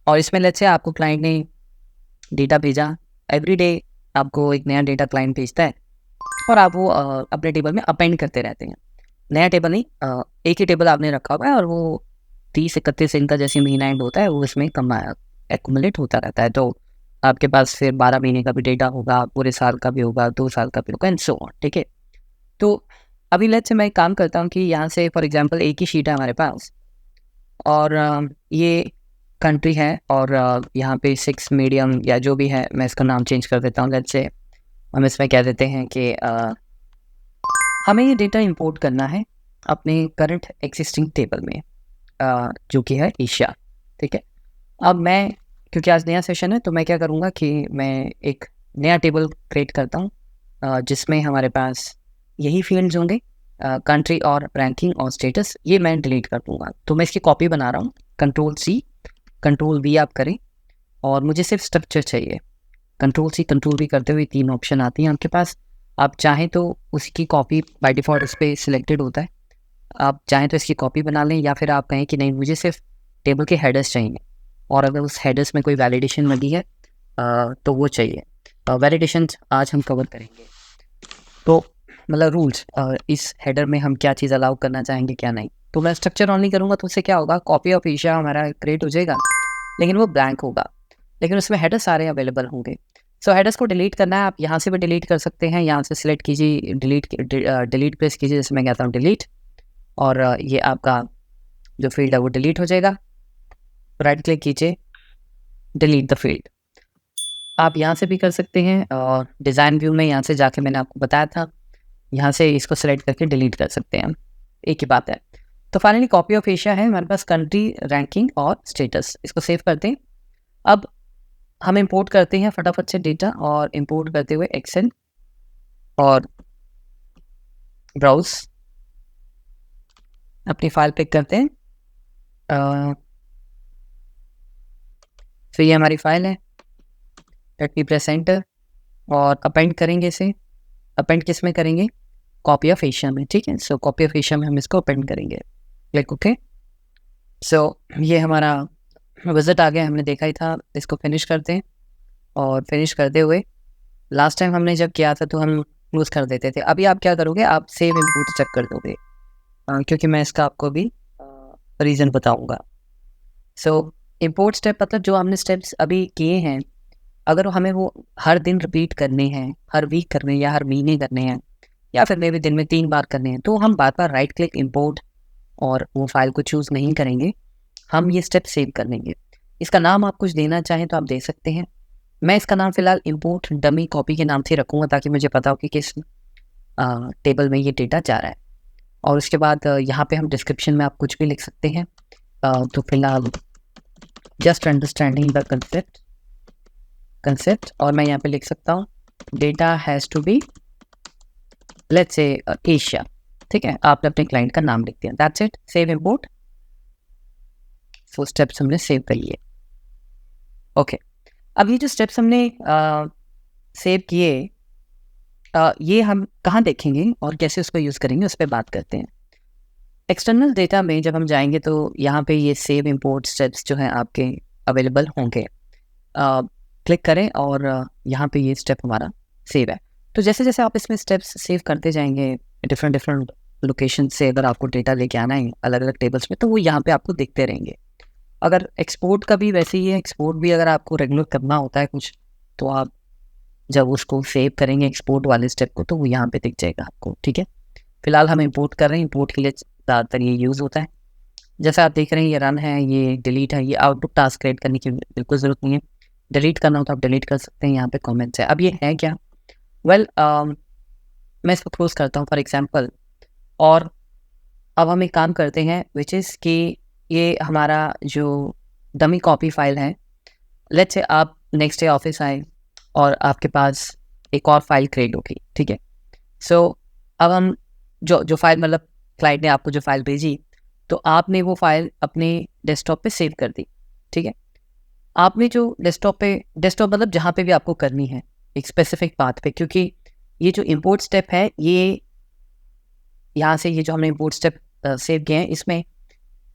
और इसमें let's say आपको क्लाइंट ने डेटा भेजा, एवरी डे आपको एक नया डेटा क्लाइंट भेजता है और आप वो अपने टेबल में अपेंड करते रहते हैं। नया टेबल नहीं, एक ही टेबल आपने रखा हुआ है और वो 30-31 दिन का जैसे महीना एंड होता है वो इसमें एक्यूमुलेट होता रहता है। तो आपके पास फिर 12 महीने का भी डेटा होगा, पूरे साल का भी होगा, 2 साल का भी होगा एंड सो ऑन, ठीक है। तो अभी लेट्स से मैं एक काम करता हूँ कि यहाँ से फॉर एग्जांपल एक ही शीट है हमारे पास और ये कंट्री है और यहाँ पे 6 मीडियम या जो भी है, मैं इसका नाम चेंज कर देता हूँ। लेट्स से हम इसमें कह देते हैं कि हमें ये डेटा इंपोर्ट करना है अपने करंट एग्जिस्टिंग टेबल में, जो कि है एशिया, ठीक है। अब मैं, क्योंकि आज नया सेशन है, तो मैं क्या करूँगा कि मैं एक नया टेबल क्रिएट करता हूँ जिसमें हमारे पास यही फील्ड्स होंगे, कंट्री और रैंकिंग और स्टेटस। ये मैं डिलीट कर दूँगा। तो मैं इसकी कॉपी बना रहा हूँ, Ctrl+C Ctrl+V आप करें और मुझे सिर्फ स्ट्रक्चर चाहिए। Ctrl+C Ctrl+V करते हुए 3 ऑप्शन आती हैं आपके पास। आप चाहें तो उसकी कॉपी बाय डिफ़ॉल्ट इस पे सिलेक्टेड होता है। आप चाहें तो इसकी कॉपी बना लें या फिर आप कहें कि नहीं मुझे सिर्फ टेबल के हेडर्स चाहिए और अगर उस हेडर्स में कोई वैलिडेशन लगी है तो वो चाहिए। वैलिडेशन आज हम कवर करेंगे। तो मतलब रूल्स, इस हेडर में हम क्या चीज़ अलाउ करना चाहेंगे क्या नहीं। तो मैं स्ट्रक्चर ऑनली करूँगा तो उससे क्या होगा, कॉपी ऑफ एशिया हमारा क्रिएट हो जाएगा लेकिन वो ब्लैंक होगा, लेकिन उसमें हेडर सारे अवेलेबल होंगे। सो हेडर्स को डिलीट करना है, आप यहाँ से भी डिलीट कर सकते हैं। यहाँ से सिलेक्ट कीजिए, डिलीट प्रेस कीजिए, जैसे मैं कहता हूँ डिलीट, और ये आपका जो फील्ड है वो डिलीट हो जाएगा। राइट क्लिक कीजिए, डिलीट द फील्ड। आप यहाँ से भी कर सकते हैं और डिज़ाइन व्यू में यहाँ से जाके मैंने आपको बताया था, यहाँ से इसको सेलेक्ट करके डिलीट कर सकते हैं, एक ही बात है। तो फाइनली कॉपी ऑफ एशिया है हमारे पास, कंट्री, रैंकिंग और स्टेटस। इसको सेव करते हैं। अब हम इंपोर्ट करते हैं फटाफट से डेटा, और इंपोर्ट करते हुए एक्सेल और ब्राउज अपनी फाइल पिक करते हैं। तो ये हमारी फाइल है, लेट मी प्रेस एंटर और अपेंड करेंगे इसे। अपेंड किस में करेंगे, कॉपी ऑफ एशिया में, ठीक है। सो कॉपी ऑफ एशिया में हम इसको अपेंड करेंगे, क्लिक ओके। सो ये हमारा विजिट आ गया, हमने देखा ही था। इसको फिनिश करते हैं और फिनिश करते हुए लास्ट टाइम हमने जब किया था तो हम क्लोज कर देते थे। अभी आप क्या करोगे, आप सेव इंपोर्ट चेक कर दोगे, क्योंकि मैं इसका आपको भी रीज़न बताऊंगा। सो इंपोर्ट स्टेप मतलब जो हमने स्टेप्स अभी किए हैं, अगर हमें वो हर दिन रिपीट करने हैं, हर वीक करने हैं या हर महीने करने हैं या फिर मे भी दिन में 3 बार करने हैं, तो हम बार बार राइट क्लिक इंपोर्ट और वो फाइल को चूज़ नहीं करेंगे, हम ये स्टेप सेव कर लेंगे। इसका नाम आप कुछ देना चाहें तो आप दे सकते हैं। मैं इसका नाम फ़िलहाल इंपोर्ट डमी कॉपी के नाम से रखूँगा ताकि मुझे पता हो कि किस टेबल में ये डेटा जा रहा है। और उसके बाद यहाँ पे हम डिस्क्रिप्शन में आप कुछ भी लिख सकते हैं। तो फिलहाल जस्ट अंडरस्टैंडिंग द कंसेप्ट, और मैं यहाँ पे लिख सकता हूँ data has to be let's say Asia, ठीक है। आपने अपने क्लाइंट का नाम लिख दिया, दैट्स इट। सेव इंपोर्ट, वो स्टेप्स हमने सेव कर लिए। ओके, अब ये जो स्टेप्स हमने सेव किए, ये हम कहाँ देखेंगे और कैसे उसको यूज़ करेंगे उस पर बात करते हैं। एक्सटर्नल डेटा में जब हम जाएंगे तो यहाँ पे ये सेव इंपोर्ट स्टेप्स जो हैं आपके अवेलेबल होंगे। क्लिक करें और यहाँ पे ये स्टेप हमारा सेव है। तो जैसे जैसे आप इसमें स्टेप्स सेव करते जाएंगे डिफरेंट लोकेशन से, अगर आपको डेटा लेके आना है अलग अलग टेबल्स में, तो वो यहाँ पे आपको दिखते रहेंगे। अगर एक्सपोर्ट का भी वैसे ही है, एक्सपोर्ट भी अगर आपको रेगुलर करना होता है कुछ, तो आप जब उसको सेव करेंगे एक्सपोर्ट वाले स्टेप को, तो वो यहाँ पे दिख जाएगा आपको, ठीक है। फिलहाल हम इंपोर्ट कर रहे हैं, इंपोर्ट के लिए ज़्यादातर ये यूज़ होता है। जैसा आप देख रहे हैं ये रन है, ये डिलीट है, ये आउटपुट टास्क क्रिएट करने की बिल्कुल ज़रूरत नहीं है। डिलीट करना हो तो आप डिलीट कर सकते हैं, यहाँ पे कमेंट्स है। अब ये है क्या, वेल मैं इसको क्लोज करता हूँ फॉर एग्जांपल, और अब हम एक काम करते हैं विच इज़ कि ये हमारा जो डमी कॉपी फाइल है, लेट्स से आप नेक्स्ट डे ऑफिस आए और आपके पास एक और फाइल क्रिएट होगी, ठीक है। सो अब हम जो फाइल, मतलब क्लाइंट ने आपको जो फाइल भेजी, तो आपने वो फाइल अपने डेस्कटॉप पे सेव कर दी, ठीक है। आपने जो डेस्कटॉप मतलब जहाँ पे भी आपको करनी है एक स्पेसिफिक पाथ पे, क्योंकि ये जो इंपोर्ट स्टेप है, ये यहाँ से ये जो हमने इंपोर्ट स्टेप सेव किए हैं, इसमें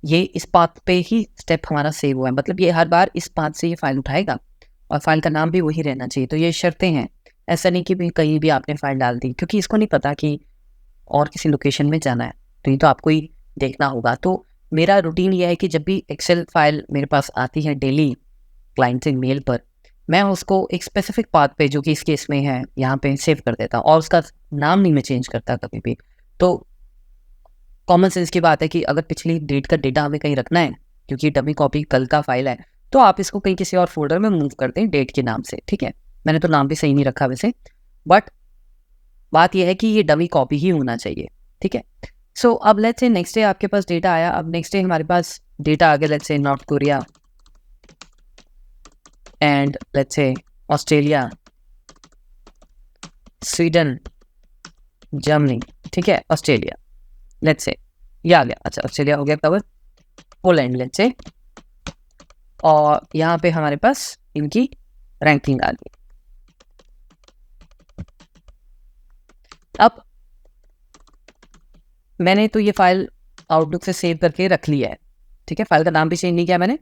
ये इस पाथ पे ही स्टेप हमारा सेव हुआ है, मतलब ये हर बार इस पाथ से ये फाइल उठाएगा और फाइल का नाम भी वही रहना चाहिए। तो ये शर्तें हैं, ऐसा नहीं कि भी कहीं भी आपने फाइल डाल दी, क्योंकि इसको नहीं पता कि और किसी लोकेशन में जाना है, तो ये तो आपको ही देखना होगा। तो मेरा रूटीन ये है कि जब भी एक्सेल फाइल मेरे पास आती है डेली क्लाइंट से मेल पर, मैं उसको एक स्पेसिफिक पाथ पे जो कि इस केस में है यहाँ पे सेव कर देता हूँ और उसका नाम नहीं मैं चेंज करता कभी भी। तो कॉमन सेंस की बात है कि अगर पिछली डेट का डेटा हमें कहीं रखना है, क्योंकि डमी कॉपी कल का फाइल है, तो आप इसको कहीं किसी और फोल्डर में मूव कर दें डेट के नाम से, ठीक है। मैंने तो नाम भी सही नहीं रखा वैसे, बट बात यह है कि ये डमी कॉपी ही होना चाहिए, ठीक है। सो अब लेट्स से नेक्स्ट डे आपके पास डेटा आया, अब नेक्स्ट डे हमारे पास डेटा आ गया, let's say north Korea and let's say Australia, Sweden, Germany, ठीक है, ऑस्ट्रेलिया, लेट्स से ये आ गया। अच्छा, ऑस्ट्रेलिया हो गया कवर, पोलैंड लेट्स से, और यहाँ पे हमारे पास इनकी रैंकिंग आ गई। अब मैंने तो ये फाइल आउटलुक से सेव करके रख लिया है, ठीक है, फाइल का नाम भी चेंज नहीं किया मैंने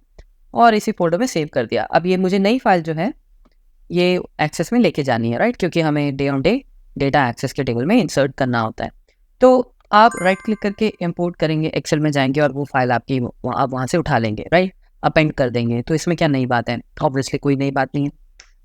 और इसी फोल्डर में सेव कर दिया। अब ये मुझे नई फाइल जो है ये एक्सेस में लेके जानी है, राइट, क्योंकि हमें day on day data access के टेबल में इंसर्ट करना होता है। तो आप राइट क्लिक करके इंपोर्ट करेंगे, एक्सेल में जाएंगे और वो फाइल आपकी आप वहाँ से उठा लेंगे, राइट, अपेंड कर देंगे। तो इसमें क्या नई बात है? ऑब्वियसली कोई नई बात नहीं है,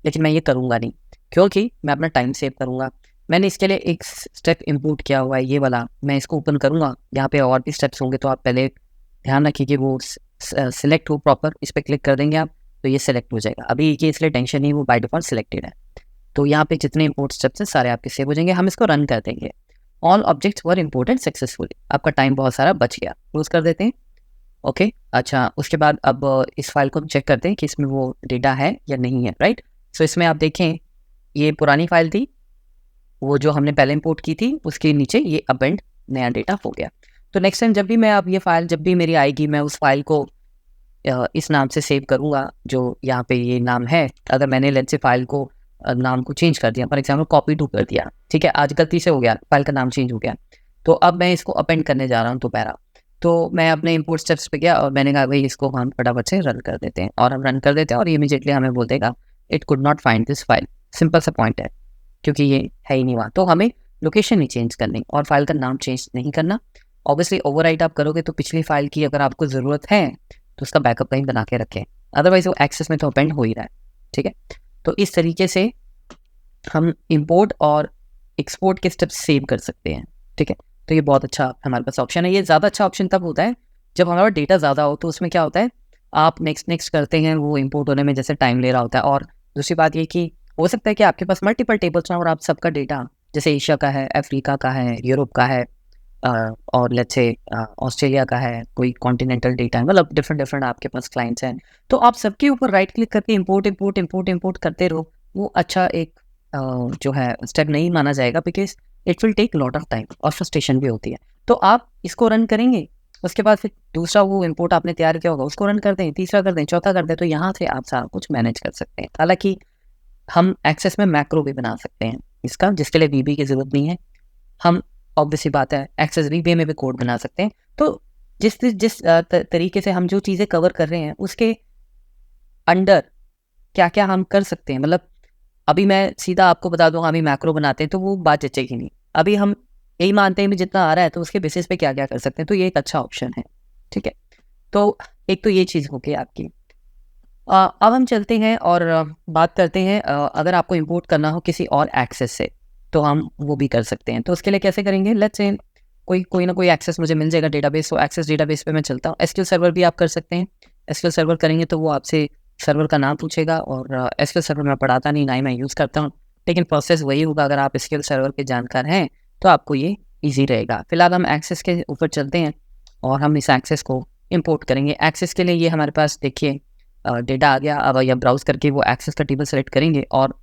लेकिन मैं ये करूँगा नहीं, क्योंकि मैं अपना टाइम सेव करूँगा। मैंने इसके लिए एक स्टेप इंपोर्ट किया हुआ है, ये वाला, मैं इसको ओपन करूँगा। यहाँ पे और भी स्टेप्स होंगे, तो आप पहले ध्यान रखिए कि वो सिलेक्ट हो प्रॉपर, इस पर क्लिक कर देंगे आप तो ये सिलेक्ट हो जाएगा। अभी ये इसलिए टेंशन नहीं, वो बाय डिफॉल्ट सिलेक्टेड है। तो यहाँ पे जितने इंपोर्ट स्टेप्स हैं सारे आपके सेव हो जाएंगे। हम इसको रन कर देंगे। ऑल ऑब्जेक्ट्स वर इंपोर्टेड सक्सेसफुली, आपका टाइम बहुत सारा बच गया, क्लोज कर देते हैं। ओके, अच्छा, उसके बाद अब इस फाइल को हम चेक करते हैं कि इसमें वो डेटा है या नहीं है, राइट। सो इसमें आप देखें, ये पुरानी फाइल थी, वो जो हमने पहले इंपोर्ट की थी, उसके नीचे ये अपेंड नया डेटा हो गया। तो नेक्स्ट टाइम जब भी मैं अब ये फाइल जब भी मेरी आएगी, मैं उस फाइल को इस नाम से सेव करूँगा जो यहाँ पे ये नाम है। अगर मैंने लेट्स से फाइल को नाम को चेंज कर दिया, फॉर एग्जाम्पल कॉपी टू कर दिया, ठीक है, आज गलती से हो गया, फाइल का नाम चेंज हो गया, तो अब मैं इसको अपेंड करने जा रहा हूँ दोबारा। तो मैं अपने इंपोर्ट स्टेप्स पे गया और मैंने कहा भाई इसको हम फटाफट से रन कर देते हैं, और हम रन कर देते हैं और ये इमीडिएटली हमें बोल देगा it could not find this file. Simple सा पॉइंट है, क्योंकि ये है ही नहीं वहाँ। तो हमें लोकेशन नहीं चेंज करनी और फाइल का नाम चेंज नहीं करना। ऑब्वियसली ओवरराइट आप करोगे तो पिछली फाइल की अगर आपको ज़रूरत है तो उसका बैकअप कहीं बना के रखें, अदरवाइज वो एक्सेस में तो अपेंड हो ही रहा है, ठीक है। तो इस तरीके से हम इंपोर्ट और एक्सपोर्ट के स्टेप्स सेव कर सकते हैं, ठीक है। तो ये बहुत अच्छा हमारे पास ऑप्शन है। ये ज़्यादा अच्छा ऑप्शन तब होता है जब हमारा डेटा ज़्यादा हो, तो उसमें क्या होता है, आप नेक्स्ट करते हैं, वो इंपोर्ट होने में जैसे टाइम ले रहा होता है। और दूसरी बात ये कि हो सकता है कि आपके पास मल्टीपल टेबल्स हैं और आप सबका डेटा जैसे एशिया का है, अफ्रीका का है, यूरोप का है, और लेट्स से ऑस्ट्रेलिया का है, कोई कॉन्टिनेंटल डेटा है, मतलब डिफरेंट आपके पास क्लाइंट्स हैं। तो आप सबके ऊपर राइट क्लिक करके इंपोर्ट करते रहो। वो अच्छा एक जो है स्टेप नहीं माना जाएगा, because it will take lot of time और फ्रस्ट्रेशन भी होती है। तो आप इसको रन करेंगे, उसके बाद फिर दूसरा वो इंपोर्ट आपने तैयार किया होगा उसको रन कर दें, तीसरा कर दें, चौथा कर दें, तो यहाँ से आप सारा कुछ मैनेज कर सकते हैं। हालांकि हम एक्सेस में मैक्रो भी बना सकते हैं इसका, जिसके लिए वीबी की ज़रूरत नहीं है। हम ऑब्वियसली बात है एक्सेस वीबी में भी कोड बना सकते हैं। तो जिस जिस तरीके से हम जो चीज़ें कवर कर रहे हैं उसके अंडर क्या क्या हम कर सकते हैं, मतलब अभी मैं सीधा आपको बता दूंगा अभी मैक्रो बनाते हैं तो वो बात जचेगी नहीं। अभी हम यही मानते हैं जितना आ रहा है तो उसके बेसिस पे क्या क्या कर सकते हैं, तो ये एक अच्छा ऑप्शन है, ठीक है। तो एक तो ये चीज़ हो गई आपकी। अब हम चलते हैं और बात करते हैं, अगर आपको इंपोर्ट करना हो किसी और एक्सेस से तो हम वो भी कर सकते हैं। तो उसके लिए कैसे करेंगे, लेट्स से कोई ना कोई एक्सेस मुझे मिल जाएगा डेटाबेस, तो एक्सेस डेटाबेस पे मैं चलता हूँ। एसक्यूएल सर्वर भी आप कर सकते हैं। एसक्यूएल सर्वर करेंगे तो वो आपसे सर्वर का नाम पूछेगा, और एसक्यूएल सर्वर मैं पढ़ाता नहीं, ना ही मैं यूज़ करता हूँ, लेकिन प्रोसेस वही होगा। अगर आप एसक्यूएल सर्वर के जानकार हैं तो आपको ये ईजी रहेगा। फिलहाल हम एक्सेस के ऊपर चलते हैं और हम इस एक्सेस को इम्पोर्ट करेंगे। एक्सेस के लिए ये हमारे पास देखिए डेटा आ गया। अब या ब्राउज करके वो एक्सेस का टेबल सेलेक्ट करेंगे और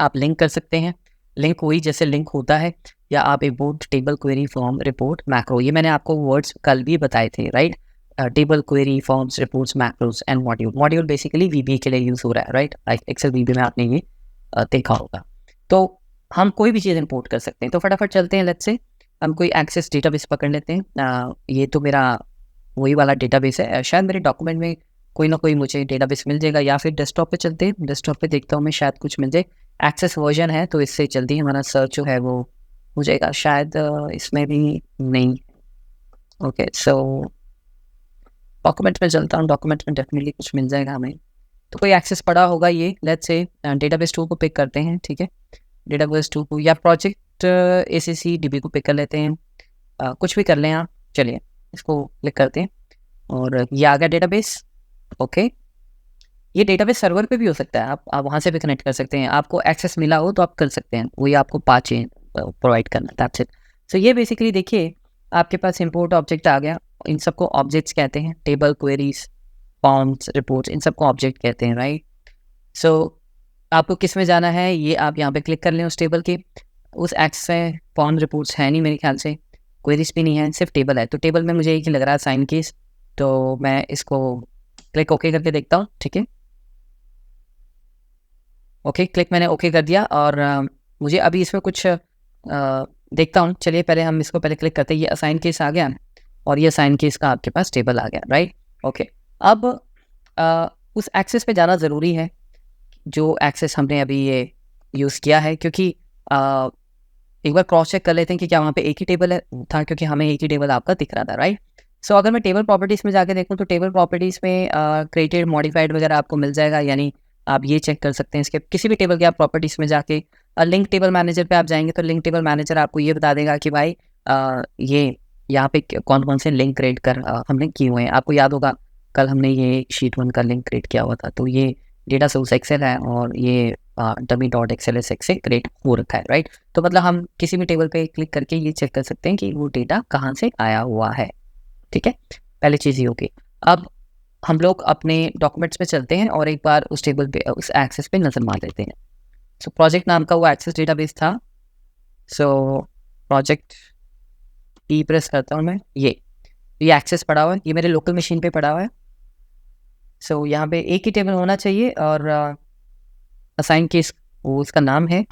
आप लिंक कर सकते हैं। लिंक वही जैसे लिंक होता है, या आप import table query form report macro, ये मैंने आपको वर्ड्स कल भी बताए थे, right. Table queries forms reports macros and module basically VB के लिए यूज़ हो रहा है, राइट। एक्सेल वीबी में आपने ये देखा होगा। तो हम कोई भी चीज़ इंपोर्ट कर सकते हैं। तो फटाफट चलते हैं, लेट्स से हम कोई एक्सेस डेटाबेस पकड़ लेते हैं। ये तो मेरा वही वाला डेटाबेस है। शायद मेरे डॉक्यूमेंट में कोई ना कोई मुझे डेटाबेस मिल जाएगा, या फिर डेस्कटॉप पे चलते हैं, डेस्कटॉप पे देखता हूँ मैं, शायद कुछ मिल जाए। एक्सेस वर्जन है तो इससे जल्दी हमारा सर्च जो है वो हो जाएगा। शायद इसमें भी नहीं। ओके, सो डॉक्यूमेंट में चलता हूँ, डॉक्यूमेंट में डेफिनेटली कुछ मिल जाएगा हमें। तो कोई एक्सेस पड़ा होगा ये। लेट्स से डेटाबेस 2 को पिक करते हैं, ठीक है। डेटाबेस 2 को या प्रोजेक्ट एसीसी डीबी को पिक कर लेते हैं। कुछ भी कर लें आप। चलिए इसको क्लिक करते हैं और ये आ गया डेटाबेस। ओके, ये डेटाबेस सर्वर पे भी हो सकता है, आप वहाँ से भी कनेक्ट कर सकते हैं। आपको एक्सेस मिला हो तो आप कर सकते हैं, वही आपको पाचे प्रोवाइड करना, दैट्स इट। सो ये बेसिकली देखिए आपके पास इंपोर्ट ऑब्जेक्ट आ गया। इन सबको ऑब्जेक्ट्स कहते हैं, टेबल, क्वेरीज, फॉर्म्स, रिपोर्ट्स, इन सबको ऑब्जेक्ट कहते हैं, राइट। सो आपको किस में जाना है, ये आप यहाँ पे क्लिक कर लें उस टेबल के। उस एक्सेस में फॉर्म, रिपोर्ट्स है नहीं मेरे ख्याल से, क्वेरीज भी नहीं है, सिर्फ टेबल है। तो टेबल में मुझे एक ही लग रहा है, साइन केस। तो मैं इसको क्लिक ओके करके देखता हूँ, ठीक है। ओके, क्लिक मैंने ओके कर दिया और मुझे अभी इसमें कुछ देखता हूँ। चलिए पहले हम इसको पहले क्लिक करते हैं। ये असाइन केस आ गया और ये असाइन केस का आपके पास टेबल आ गया, राइट। ओके, अब उस एक्सेस पे जाना ज़रूरी है जो एक्सेस हमने अभी ये यूज़ किया है, क्योंकि एक बार क्रॉस चेक कर लेते हैं कि क्या वहाँ पे एक ही टेबल है था, क्योंकि हमें एक ही टेबल आपका दिख रहा था, राइट। सो अगर मैं टेबल प्रॉपर्टीज़ में जाके देखूँ तो टेबल प्रॉपर्टीज़ में क्रिएटेड, मॉडिफाइड वगैरह आपको मिल जाएगा। यानी आप ये चेक कर सकते हैं इसके किसी भी टेबल के आप प्रॉपर्टीज़ में जाके लिंक टेबल मैनेजर पे आप जाएंगे तो लिंक टेबल मैनेजर आपको ये बता देगा कि भाई ये यहाँ पे कौन कौन से लिंक क्रिएट कर हमने किए हुए हैं। आपको याद होगा कल हमने ये शीट 1 का लिंक क्रिएट किया हुआ था। तो ये डेटा सोर्स एक्सेल है और ये डमी डॉट XLSX से क्रिएट हो रखा है, राइट। तो मतलब हम किसी भी टेबल पे क्लिक करके ये चेक कर सकते हैं कि वो डेटा कहाँ से आया हुआ है, ठीक है। पहली चीज़ ये होगी। अब हम लोग अपने डॉक्यूमेंट्स पे चलते हैं और एक बार उस टेबल पे, उस एक्सेस पे नज़र मार लेते हैं। सो प्रोजेक्ट नाम का वो एक्सेस डेटाबेस था। सो प्रोजेक्ट ई प्रेस करता हूँ मैं, ये एक्सेस पड़ा हुआ है, ये मेरे लोकल मशीन पे पड़ा हुआ है। सो यहाँ पे एक ही टेबल होना चाहिए और असाइन केस वो उसका नाम है,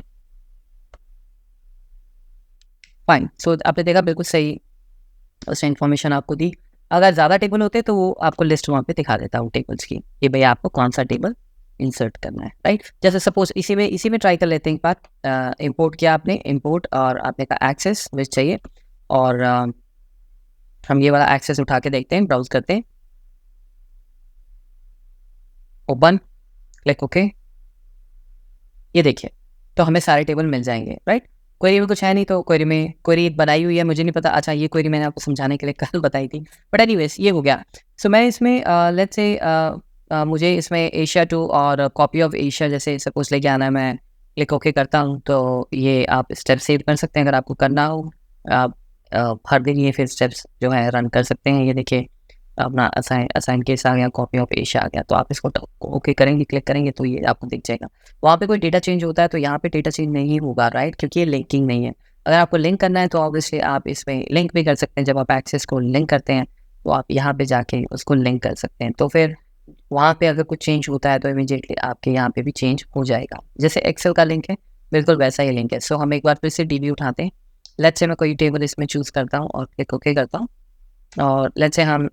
फाइन। सो आपने देखा बिल्कुल सही उसने इन्फॉर्मेशन आपको दी। अगर ज़्यादा टेबल होते तो वो आपको लिस्ट वहाँ पे दिखा देता हूँ टेबल्स की कि भैया आपको कौन सा टेबल इंसर्ट करना है, राइट। जैसे सपोज इसी में ट्राई कर लेते हैं एक बार। इंपोर्ट किया आपने, इंपोर्ट और आपने कहा एक्सेस विच चाहिए और हम ये वाला एक्सेस उठा के देखते हैं, ब्राउज करते हैं, ओपन, क्लिक ओके। ये देखिए तो हमें सारे टेबल मिल जाएंगे, राइट। क्वेरी में कुछ है नहीं तो क्वेरी बनाई हुई है, मुझे नहीं पता। अच्छा, ये क्वेरी मैंने आपको समझाने के लिए कल बताई थी, बट एनीवेज ये हो गया। सो मैं इसमें लेट्स से मुझे इसमें एशिया 2 और कॉपी ऑफ एशिया जैसे सपोज लेके आना है। मैं क्लिक ओके करता हूँ तो ये आप स्टेप सेव कर सकते हैं अगर आपको करना हो। आप हर दिन ये फिर स्टेप्स जो है रन कर सकते हैं। ये देखिए अपना असाइन केस आ गया, कॉपी ऑफ एशिया आ गया। तो आप इसको ओके करेंगे, क्लिक करेंगे तो ये आपको दिख जाएगा। वहाँ पे कोई डेटा चेंज होता है तो यहाँ पे डेटा चेंज नहीं होगा, राइट, क्योंकि ये लिंकिंग नहीं है। अगर आपको लिंक करना है तो ऑब्वियसली आप इसमें लिंक भी कर सकते हैं। जब आप एक्सेस को लिंक करते हैं तो आप यहाँ पे जाके उसको लिंक कर सकते हैं। तो फिर वहाँ पे अगर कुछ चेंज होता है तो इमीडिएटली आपके यहाँ पे भी चेंज हो जाएगा। जैसे एक्सेल का लिंक है बिल्कुल वैसा ही लिंक है। सो हम एक बार फिर से डीबी उठाते हैं। लेट्स से मैं कोई टेबल इसमें चूज़ करता हूँ और क्लिक ओके करता हूँ और लेट्स से हम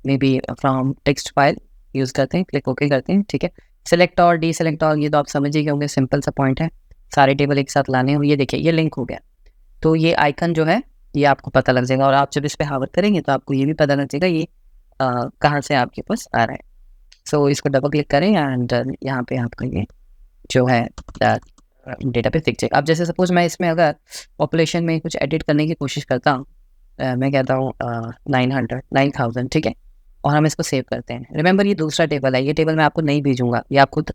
may be from text file use करते हैं, क्लिक ओके करते हैं, ठीक है। सेलेक्ट और डी सेलेक्ट और ये तो आप समझ ही होंगे, सिंपल सा पॉइंट है। सारे टेबल एक साथ लाने हैं। ये देखिए ये लिंक हो गया। तो ये आइकन जो है ये आपको पता लग जाएगा और आप जब इस पर हावर करेंगे तो आपको ये भी पता लग जाएगा ये कहाँ से आपके पास आ रहा है। सो इसको डबल क्लिक करें एंड यहाँ पे आपका ये जो है डेटा पे दिख जाएगा। अब जैसे सपोज मैं इसमें अगर पॉपुलेशन में कुछ एडिट करने की कोशिश करता हूँ, मैं कहता हूँ 9,000, ठीक है, और हम इसको सेव करते हैं। रिमेंबर ये दूसरा टेबल है, ये टेबल मैं आपको नहीं भेजूंगा, ये आप खुद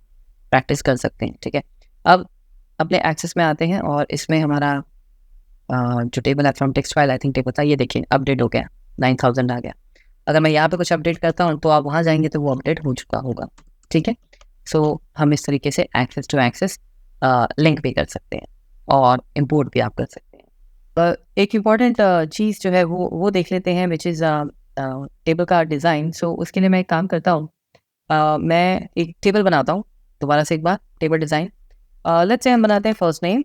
प्रैक्टिस कर सकते हैं, ठीक है। अब अपने एक्सेस में आते हैं और इसमें हमारा जो टेबल है from text file I think table था, ये देखिए अपडेट हो गया, 9,000 आ गया। अगर मैं यहाँ पे कुछ अपडेट करता हूँ तो आप वहाँ जाएंगे तो वो अपडेट हो चुका होगा, ठीक है। सो हम इस तरीके से एक्सेस टू एक्सेस लिंक भी कर सकते हैं और इम्पोर्ट भी आप कर सकते हैं। एक इम्पॉर्टेंट चीज़ जो है वो देख लेते हैं विच इज़ टेबल का डिज़ाइन। सो उसके लिए मैं एक काम करता हूँ, मैं एक टेबल बनाता हूँ दोबारा से एक बार। टेबल डिज़ाइन लेट्स से हम बनाते हैं फर्स्ट नेम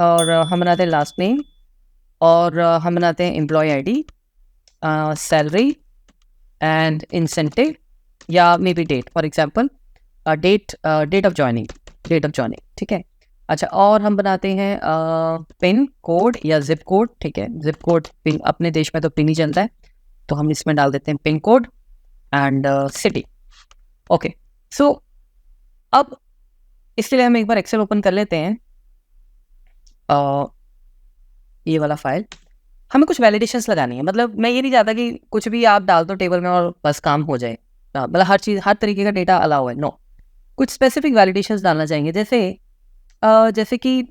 और हम बनाते हैं लास्ट नेम और हम बनाते हैं employ ID, salary and incentive या may be date, for example date of joining, ठीक है। अच्छा, और हम बनाते हैं पिन कोड या जिप कोड, ठीक है। जिप कोड पिन, अपने देश में तो पिन ही चलता है, तो हम इसमें डाल देते हैं pin code and city. Okay, so अब इसके लिए हम एक बार एक्सेल ओपन कर लेते हैं, ये वाला फाइल। हमें कुछ वैलिडेशंस लगानी है, मतलब मैं ये नहीं चाहता कि कुछ भी आप डाल दो टेबल में और बस काम हो जाए, मतलब हर चीज़, हर तरीके का डेटा अलाउ है, नो। कुछ स्पेसिफिक वैलिडेशंस डालना चाहेंगे, जैसे कि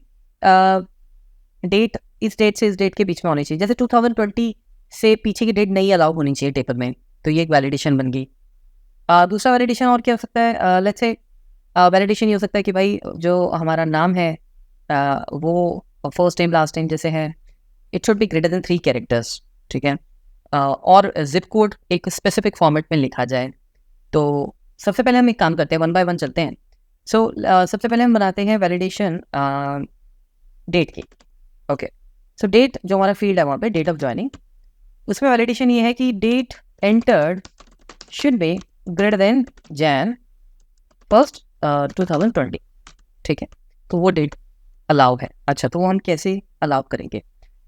डेट इस डेट से इस डेट के बीच में होनी चाहिए, जैसे 2020 से पीछे की डेट नहीं अलाउ होनी चाहिए टेबल में, तो ये एक वैलिडेशन बन गई। दूसरा वैलिडेशन और क्या हो सकता है, लेट्स से वैलिडेशन ये हो सकता है कि भाई जो हमारा नाम है वो फर्स्ट टाइम लास्ट टाइम जैसे है, it should be greater then 3 characters, ठीक है। और जिप कोड एक स्पेसिफिक फॉर्मेट में लिखा जाए। तो सबसे पहले हम एक काम करते हैं, 1 बाय 1 चलते हैं। सो सबसे पहले हम बनाते हैं वैलिडेशन डेट की। ओके, सो डेट जो हमारा फील्ड है वहाँ पे डेट ऑफ जॉइनिंग, उसमें वैलिडेशन ये है कि date entered should be greater than Jan 1st 2020, ठीक है। तो वो डेट अलाउ है। अच्छा, तो वो हम कैसे अलाउ करेंगे?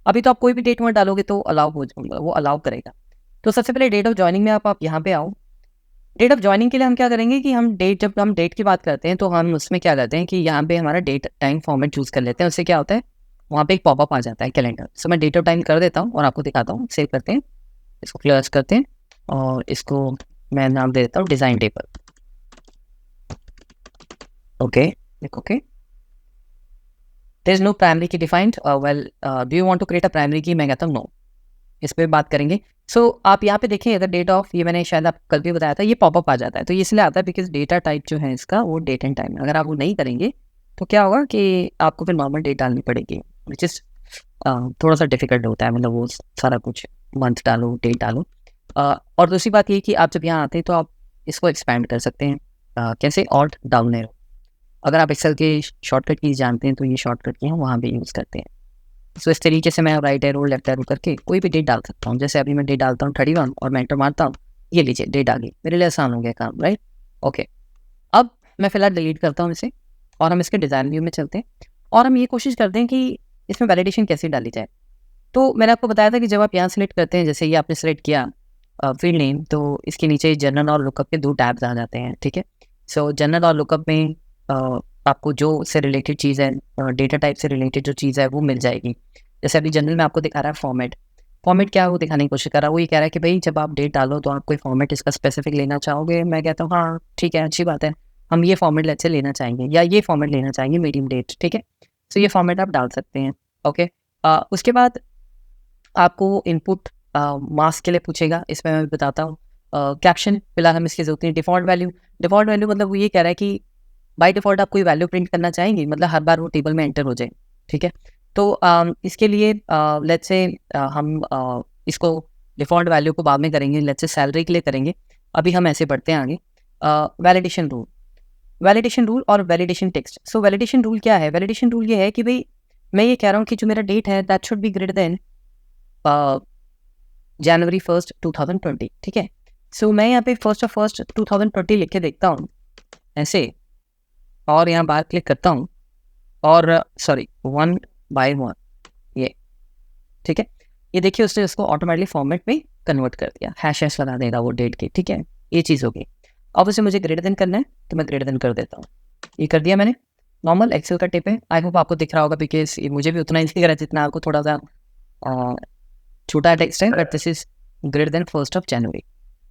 अभी तो आप कोई भी डेट वहाँ डालोगे तो अलाउ हो जाएगा, वो अलाउ करेगा। तो सबसे पहले डेट ऑफ जॉइनिंग में आप यहाँ पे आओ। डेट ऑफ जॉइनिंग के लिए हम क्या करेंगे कि जब हम डेट की बात करते हैं तो हम उसमें क्या करते हैं कि यहाँ पे हमारा डेट टाइम फॉर्मेट चूज़ कर लेते हैं। उससे क्या होता है, वहाँ पे एक पॉपअप आ जाता है कैलेंडर। सो मैं डेट ऑफ टाइम कर देता हूँ और आपको दिखाता हूँ। सेव करते हैं, इसको क्लोज करते हैं और इसको मैं नाम दे देता हूँ design table. Okay, okay, there is no primary key defined. Well, do you want to create a primary key? मैं कहता हूँ नो, इस पर बात करेंगे। सो आप यहाँ पे देखें, अगर डेट ऑफ, ये मैंने शायद आप कल भी बताया था, ये पॉपअप आ जाता है। तो ये इसलिए आता है बिकॉज डेटा टाइप जो है इसका वो डेट एंड टाइम है। अगर आप वो नहीं करेंगे तो क्या होगा कि आपको फिर नॉर्मल डेट डालनी पड़ेगी, विच इज़ थोड़ा सा डिफिकल्ट होता है, मतलब वो सारा कुछ मंथ डालो, डेट डालो। और दूसरी बात ये कि आप जब यहाँ आते हैं तो आप इसको एक्सपैंड कर सकते हैं। कैसे? Alt down arrow. अगर आप एक्सेल के शॉर्टकट कीज जानते हैं तो ये शॉर्टकट की हम वहाँ भी यूज़ करते हैं। सो इस तरीके से मैं राइट एरो लेफ्ट एरो करके कोई भी डेट डाल सकता हूँ। जैसे अभी मैं डेट डालता हूँ 31 और मैं एंटर मारता हूँ, ये लीजिए डेट आ गई, मेरे लिए आसान हो गया काम, राइट। ओके, अब मैं फिलहाल डिलीट करता हूँ इसे और हम इसके डिज़ाइन व्यू में चलते हैं और हम ये कोशिश करते हैं कि इसमें वैलिडेशन कैसे डाली जाए। तो मैंने आपको बताया था कि जब आप यहाँ सेलेक्ट करते हैं, जैसे ये आपने सेलेक्ट किया फील्ड नेम, तो इसके नीचे जनरल और लुकअप के 2 टैब्स आ जाते हैं, ठीक है। सो जनरल और लुकअप में आपको जो से रिलेटेड चीज़ है, डेटा टाइप से रिलेटेड जो चीज़ है वो मिल जाएगी। जैसे अभी जनरल में आपको दिखा रहा है फॉर्मेट क्या है वो दिखाने की कोशिश कर रहा है। वो ये कह रहा है कि भाई जब आप डेट डालो तो आप कोई फॉर्मेट इसका स्पेसिफिक लेना चाहोगे। मैं कहता हूँ हाँ ठीक है, अच्छी बात है, हम ये फॉर्मेट लेट्स से लेना चाहेंगे या ये फॉर्मेट लेना चाहेंगे, मीडियम डेट, ठीक है। सो ये फॉर्मेट आप डाल सकते हैं। ओके, उसके बाद आपको इनपुट मास्क के लिए पूछेगा, इसमें मैं बताता हूँ। कैप्शन फिलहाल हम इसकी जरूरत नहीं। डिफ़ॉल्ट वैल्यू मतलब वो ये कह रहा है कि बाय डिफ़ॉल्ट आप कोई वैल्यू प्रिंट करना चाहेंगे, मतलब हर बार वो टेबल में एंटर हो जाए, ठीक है। तो इसके लिए लेट्स से हम इसको डिफ़ॉल्ट वैल्यू को बाद में करेंगे, लेट्स से सैलरी के लिए करेंगे। अभी हम ऐसे बढ़ते हैं आगे। वैलिडेशन रूल और वैलिडेशन टेक्स्ट। सो वैलिडेशन रूल क्या है? वैलिडेशन रूल ये है कि भाई मैं ये कह रहा हूँ कि जो मेरा डेट है that should be greater then January 1st 2020, ठीक है। सो मैं यहाँ पे 1st 2020 लिख के देखता हूँ ऐसे, और यहाँ बाहर क्लिक करता हूँ और सॉरी 1 by 1, ये ठीक है। ये देखिए उसने उसको ऑटोमेटिकली फॉर्मेट में कन्वर्ट कर दिया, हैश लगा देगा वो डेट के, ठीक है। ये चीज़ होगी। अब उसे मुझे ग्रेटर देन करना है तो मैं ग्रेटर देन कर देता हूँ। ये कर दिया मैंने। नॉर्मल एक्सेल का टिप है, आई होप आपको दिख रहा होगा बिकॉज मुझे भी उतना ही दिख रहा है जितना आपको, थोड़ा सा छोटा टेक्स्ट है, but this is greater than 1st of January।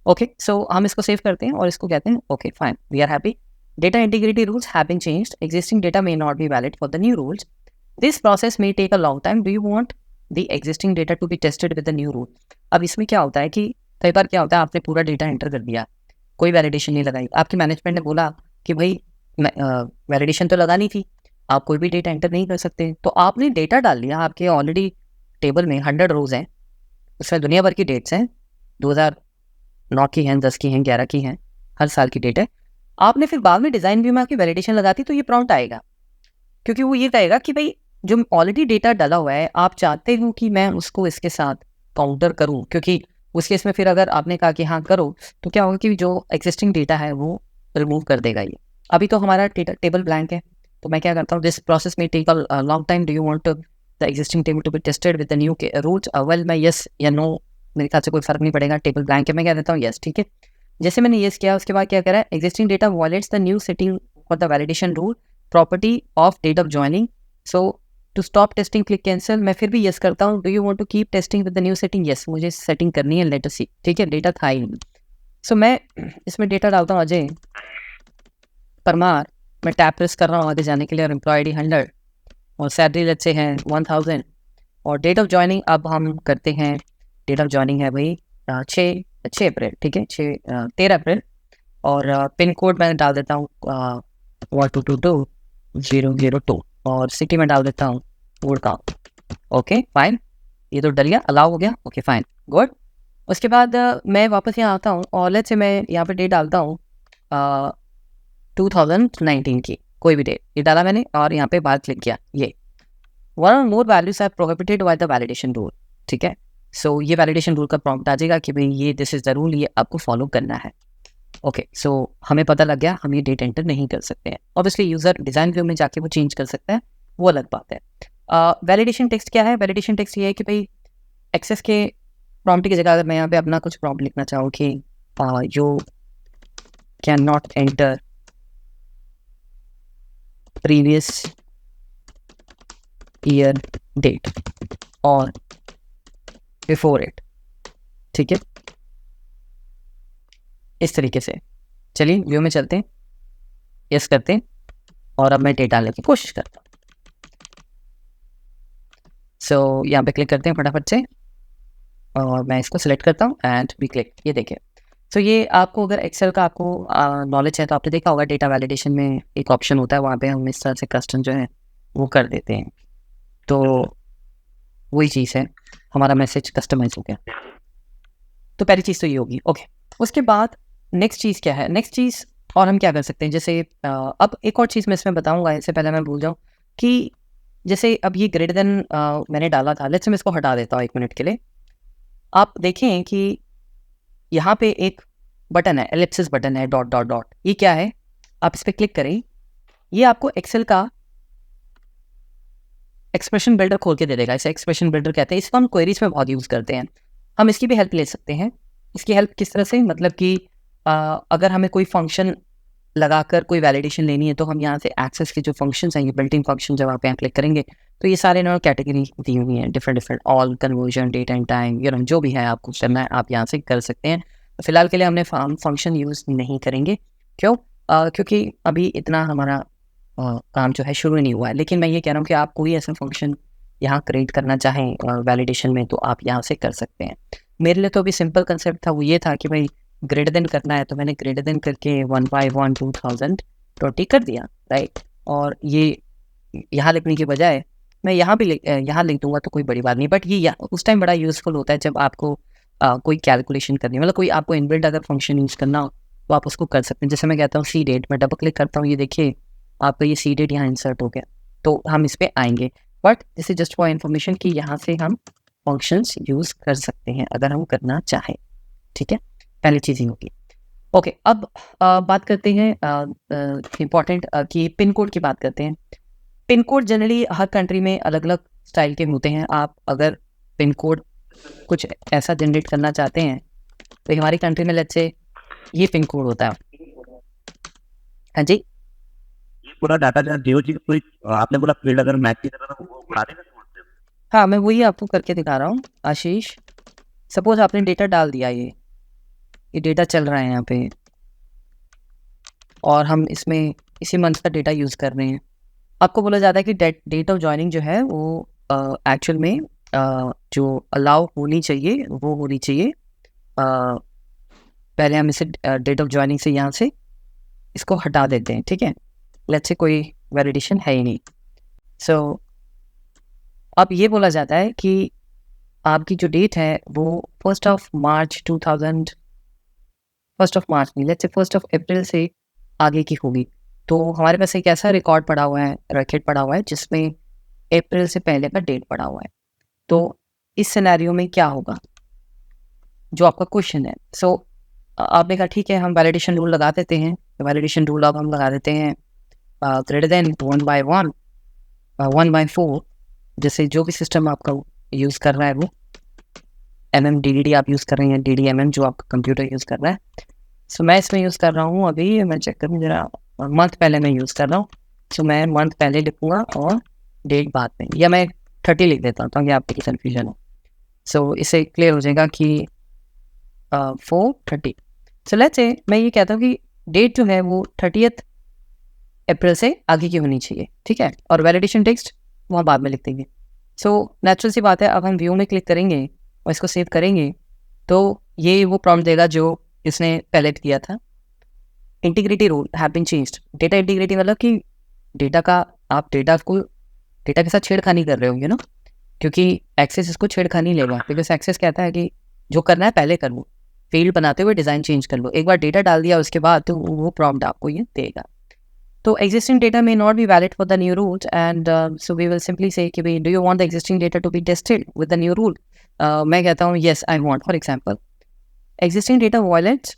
Okay, so हम इसको सेव करते हैं और इसको कहते हैं okay fine, we are happy. Data integrity rules have been changed, existing data may not be valid for the new rules, this process may take a long time, do you want the existing data to be tested with the new rule. अब इसमें क्या होता है कि कई बार क्या होता है, आपने पूरा डेटा एंटर कर दिया, कोई वैलिडेशन नहीं लगाई, आपकी मैनेजमेंट ने बोला कि भाई वैलिडेशन तो लगानी थी, आप कोई भी डेटा एंटर नहीं कर सकते। तो आपने डेटा डाल लिया, आपके ऑलरेडी टेबल में 100 रोज हैं, उसमें दुनिया भर की डेट्स हैं, 2009 की हैं, 10 की हैं, 11 की हैं, हर साल की डेट है। आपने फिर बाद में डिज़ाइन व्यू में आके वैलिडेशन लगाती तो ये प्रॉम्प्ट आएगा, क्योंकि वो ये कहेगा कि भाई जो ऑलरेडी डेटा डाला हुआ है आप चाहते हो कि मैं उसको इसके साथ काउंटर करूं, क्योंकि उस केस में फिर अगर आपने कहा कि हाँ करो, तो क्या होगा कि जो एग्जिस्टिंग डेटा है वो रिमूव कर देगा ये। अभी तो हमारा टेबल ब्लैंक है, तो मैं क्या करता हूँ, दिस प्रोसेस में take a long time, do you want the existing table to be tested with the new rules? Well, मैं यस या नो, मेरे ख्याल से कोई फर्क नहीं पड़ेगा, टेबल ब्लैंक है, मैं कह देता हूँ यस, ठीक है। जैसे मैंने यस किया, उसके बाद क्या करा है, existing data violates the new setting for the validation rule property of date of joining, so to stop testing click cancel. मैं फिर भी यस करता हूँ, do you want to keep testing with the new setting? Yes, मुझे setting करनी है, late us सी, ठीक है, डेटा था ही नहीं। सो मैं इसमें डेटा डालता हूँ अजय परमार, मैं टैप प्रेस कर रहा हूँ आगे जाने के लिए, और एम्प्लॉय आई डी 100 और सैलरी लेट्स से है 1000, और डेट ऑफ ज्वाइनिंग अब हम करते हैं, डेट ऑफ ज्वाइनिंग है भाई 6 अप्रैल, ठीक है, 13 अप्रैल, और पिन कोड मैं डाल देता हूँ 1222 और सिटी में डाल देता हूँ गुड़गांव। ओके फाइन, ये तो डल गया, अलाउ हो गया, ओके फाइन गुड। उसके बाद मैं वापस यहाँ आता हूँ और लेट्स से मैं यहाँ पे डेट डालता हूँ 2019 की कोई भी डेट, ये डाला मैंने और यहाँ पे बाहर क्लिक किया, ये वन और more values are prohibited by the validation rule, ठीक है। सो ये वैलिडेशन रूल का प्रॉम्प्ट आ जाएगा कि भाई ये दिस इज द रूल, ये आपको फॉलो करना है। ओके सो हमें पता लग गया हम ये डेट एंटर नहीं कर सकते हैं। ऑब्वियसली यूजर डिजाइन व्यू में जाके वो चेंज कर सकता है, वो अलग बात है। वैलिडेशन टेक्स्ट क्या है? वैलिडेशन टेक्स्ट ये है कि भाई एक्सेस के प्रॉम्प्ट की जगह अगर मैं यहाँ पे अपना कुछ प्रॉम्प्ट लिखना चाहूँ कि you can not enter previous year date और बिफोर इट, ठीक है, इस तरीके से। चलिए व्यू में चलते हैं, यस करते हैं, और अब मैं डेट डालने की कोशिश करता हूँ। सो यहाँ पे क्लिक करते हैं फटाफट से, और मैं इसको सिलेक्ट करता हूँ एंड वी क्लिक, ये देखिए। सो ये आपको अगर एक्सेल का आपको नॉलेज है तो आपने देखा होगा, डेटा वैलिडेशन में एक ऑप्शन होता है, वहाँ पे हम इस तरह से कस्टम जो है वो कर देते हैं, तो वही चीज़ है, हमारा मैसेज कस्टमाइज हो गया। तो पहली चीज़ तो ये होगी, ओके। उसके बाद नेक्स्ट चीज़ क्या है? नेक्स्ट चीज़ और हम क्या कर सकते हैं, जैसे अब एक और चीज़ मैं इसमें बताऊंगा, इससे पहले मैं भूल जाऊँ कि जैसे अब ये ग्रेटर देन मैंने डाला था, लेट्स मैं इसको हटा देता हूँ 1 मिनट के लिए। आप देखें कि यहाँ पे एक बटन है, एलिप्सिस बटन है, डॉट डॉट डॉट, ये क्या है? आप इस पर क्लिक करें, ये आपको एक्सेल का एक्सप्रेशन बिल्डर खोल के दे देगा। इसे एक्सप्रेशन बिल्डर कहते हैं, इसको हम क्वेरीज में बहुत यूज़ करते हैं। हम इसकी भी हेल्प ले सकते हैं। इसकी हेल्प किस तरह से? मतलब कि अगर हमें कोई फंक्शन लगाकर कोई वैलिडेशन लेनी है, तो हम यहाँ से एक्सेस के जो फंक्शंस हैं, ये बिल्ट इन फंक्शन, जब आप यहाँ क्लिक करेंगे तो ये सारे इन्होंने कैटेगरी दी हुई हैं, different all, conversion, date and time, जो भी है आपको करना है आप यहाँ से कर सकते हैं। फिलहाल के लिए हमने फंक्शन यूज़ नहीं करेंगे, क्यों? क्योंकि अभी इतना हमारा काम जो है शुरू नहीं हुआ है। लेकिन मैं ये कह रहा हूँ कि आप कोई ऐसा फंक्शन यहाँ क्रिएट करना चाहें वैलिडेशन में, तो आप यहाँ से कर सकते हैं। मेरे लिए तो अभी सिंपल कंसेप्ट था, वो ये था कि भाई ग्रेटर देन करना है, तो मैंने ग्रेटर देन करके 1/1/2020 कर दिया, राइट। और ये यहाँ लिखने के बजाय मैं यहाँ भी यहाँ लिख दूंगा तो कोई बड़ी बात नहीं, बट ये उस टाइम बड़ा यूज़फुल होता है जब आपको कोई कैलकुलेशन करनी, मतलब कोई आपको इनबिल्ट अगर फंक्शन यूज़ करना हो तो आप उसको कर सकते हैं। जैसे मैं कहता हूँ सी डेट, मैं डबल क्लिक करता हूँ, ये देखिए आपका ये सी डेट यहाँ इंसर्ट हो गया, तो हम इस पर आएंगे। But this is just for information कि यहाँ से हम फंक्शंस यूज़ कर सकते हैं अगर हम करना चाहें, ठीक है। पहली चीज़ ही होगी, ओके। अब बात करते हैं इम्पॉर्टेंट कि पिन कोड की बात करते हैं। पिन कोड जनरली हर कंट्री में अलग अलग स्टाइल के होते हैं। आप अगर पिन कोड कुछ ऐसा जनरेट करना चाहते हैं, तो हमारी कंट्री में लेट्स से ये पिन कोड होता है, हाँ जी, पूरा डाटा जहाँ जियो जी कोई आपने बोला फील्ड अगर मैच की तरह तो वो उड़ा देगा समझते हो? हाँ मैं वही आपको करके दिखा रहा हूँ आशीष। सपोज आपने डेटा डाल दिया, ये डेटा चल रहा है यहाँ पे, और हम इसमें इसी मंथ का डेटा यूज़ कर रहे हैं। आपको बोला जाता है कि डेट ऑफ ज्वाइनिंग जो है वो एक्चुअल में जो अलाउ होनी चाहिए वो होनी चाहिए। पहले हम इसे डेट ऑफ ज्वाइनिंग से यहाँ से इसको हटा देते हैं, ठीक है। लेट्स से कोई वैलिडेशन है ही नहीं। सो अब ये बोला जाता है कि आपकी जो डेट है वो 1 मार्च नहीं, लेट्स से 1 अप्रैल से आगे की होगी। तो हमारे पास एक ऐसा रिकॉर्ड पड़ा हुआ है, रैकेट पड़ा हुआ है, जिसमें अप्रैल से पहले का डेट पड़ा हुआ है। तो इस सिनेरियो में क्या होगा? जो आपका क्वेश्चन है। सो आपने कहा ठीक है हम वैलिडेशन रूल लगा देते हैं। वैलिडेशन रूल अब हम लगा देते हैं ग्रेटर देन 1/1 1/4, जैसे जो भी सिस्टम आपका यूज़ कर रहा है वो DDD आप यूज़ कर रहे हैं, DDMM जो आपका कंप्यूटर यूज़ कर रहा है। सो मैं इसमें यूज़ कर रहा हूँ, अभी मैं चेक करूँ जरा, मंथ पहले मैं यूज़ कर रहा हूँ। सो मैं मंथ पहले लिखूँगा और डेट बाद में, या मैं 30 लिख देता हूँ ताकि आपकी कन्फ्यूजन हो। सो इससे क्लियर हो जाएगा कि 4/30। सो लेट्स से मैं ये कहता हूँ कि डेट जो है वो 30 अप्रैल से आगे की होनी चाहिए, ठीक है, और वैलिडेशन टेक्स्ट वहाँ बाद में लिख देंगे। सो नेचुरल सी बात है, अब हम व्यू में क्लिक करेंगे और इसको सेव करेंगे तो ये वो प्रॉम्प्ट देगा जो इसने पहले दिया था। Integrity rule have been changed. Data integrity मतलब कि डेटा का, आप डेटा के साथ छेड़खानी कर रहे होंगे ना, क्योंकि एक्सेस इसको छेड़खानी लेगा, बिकॉज एक्सेस कहता है कि जो करना है पहले कर लो, फील्ड बनाते हुए डिज़ाइन चेंज कर लो। एक बार डेटा डाल दिया उसके बाद तो वो प्रॉम्प्ट आपको ये देगा। तो existing data may not be valid for the new rules, and so we will simply say कि भाई, do you want the existing data to be tested with the new rule? मैं कहता हूँ yes I want. For example, existing data violates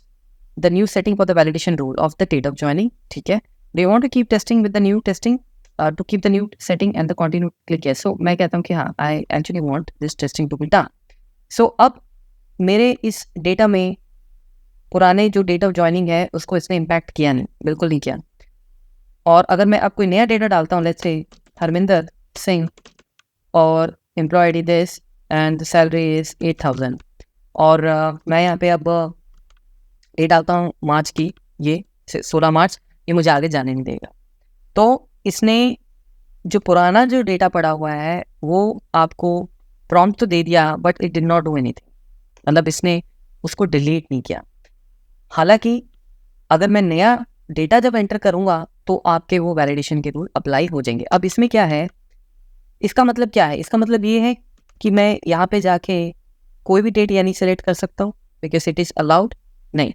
the new setting for the validation rule of the date of joining. ठीक है, do you want to keep testing with the new testing to keep the new setting and the continue click yes. So मैं कहता हूँ कि हाँ I actually want this testing to be done. So अब मेरे इस डेटा में पुराने जो डेट ऑफ ज्वाइनिंग है उसको इसने इम्पैक्ट किया नहीं, बिल्कुल नहीं किया। और अगर मैं अब कोई नया डेटा डालता हूँ, लेट्स से हरमिंदर सिंह और employ ID this and salary is 8,000, और मैं यहाँ पे अब डेट डालता हूँ मार्च की, ये 16 मार्च, ये मुझे आगे जाने नहीं देगा। तो इसने जो पुराना जो डेटा पड़ा हुआ है वो आपको प्रॉम्प्ट तो दे दिया, but it did not do anything, मतलब इसने उसको डिलीट नहीं किया। हालांकि अगर मैं नया डेटा जब एंटर करूँगा तो आपके वो वैलिडेशन के रूल अप्लाई हो जाएंगे। अब इसमें क्या है, इसका मतलब क्या है, इसका मतलब ये है कि मैं यहाँ पे जाके कोई भी डेट यानी सेलेक्ट कर सकता हूँ, बिकॉज इट इज़ अलाउड नहीं।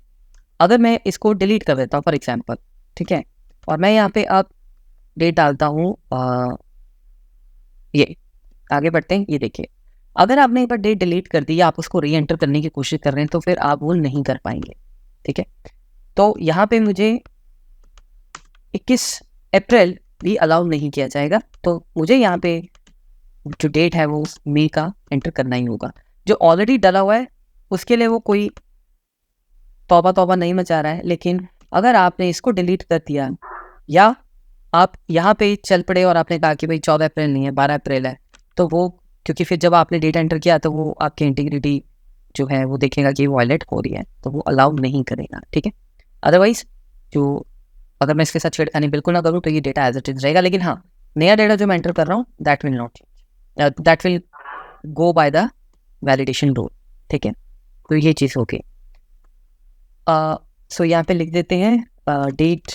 अगर मैं इसको डिलीट कर देता हूँ फॉर एग्जांपल, ठीक है, और मैं यहाँ पे अब डेट डालता हूँ, ये आगे बढ़ते हैं। ये देखिए, अगर आपने एक बार डेट डिलीट कर दी या आप उसको री एंटर करने की कोशिश कर रहे हैं तो फिर आप वो नहीं कर पाएंगे, ठीक है। तो यहाँ पे मुझे 21 अप्रैल भी अलाउ नहीं किया जाएगा, तो मुझे यहाँ पे जो डेट है वो मई का एंटर करना ही होगा। जो ऑलरेडी डला हुआ है उसके लिए वो कोई तौबा नहीं मचा रहा है, लेकिन अगर आपने इसको डिलीट कर दिया या आप यहाँ पे चल पड़े और आपने कहा कि भाई 14 अप्रैल नहीं है 12 अप्रैल है, तो वो, क्योंकि फिर जब आपने डेटा एंटर किया तो वो आपकी इंटीग्रिटी जो है वो देखेगा कि वायलेट हो रही है, तो वो अलाउ नहीं करेगा, ठीक है। अदरवाइज जो अगर मैं इसके साथ छेड़खानी बिल्कुल ना करूँ तो ये डेटा एज इट इज रहेगा, लेकिन हाँ नया डेटा जो मैं एंटर कर रहा हूँ that will not change, that will go bye the validation rule, ठीक है। तो ये चीज़ होगी। सो यहाँ पे लिख देते हैं date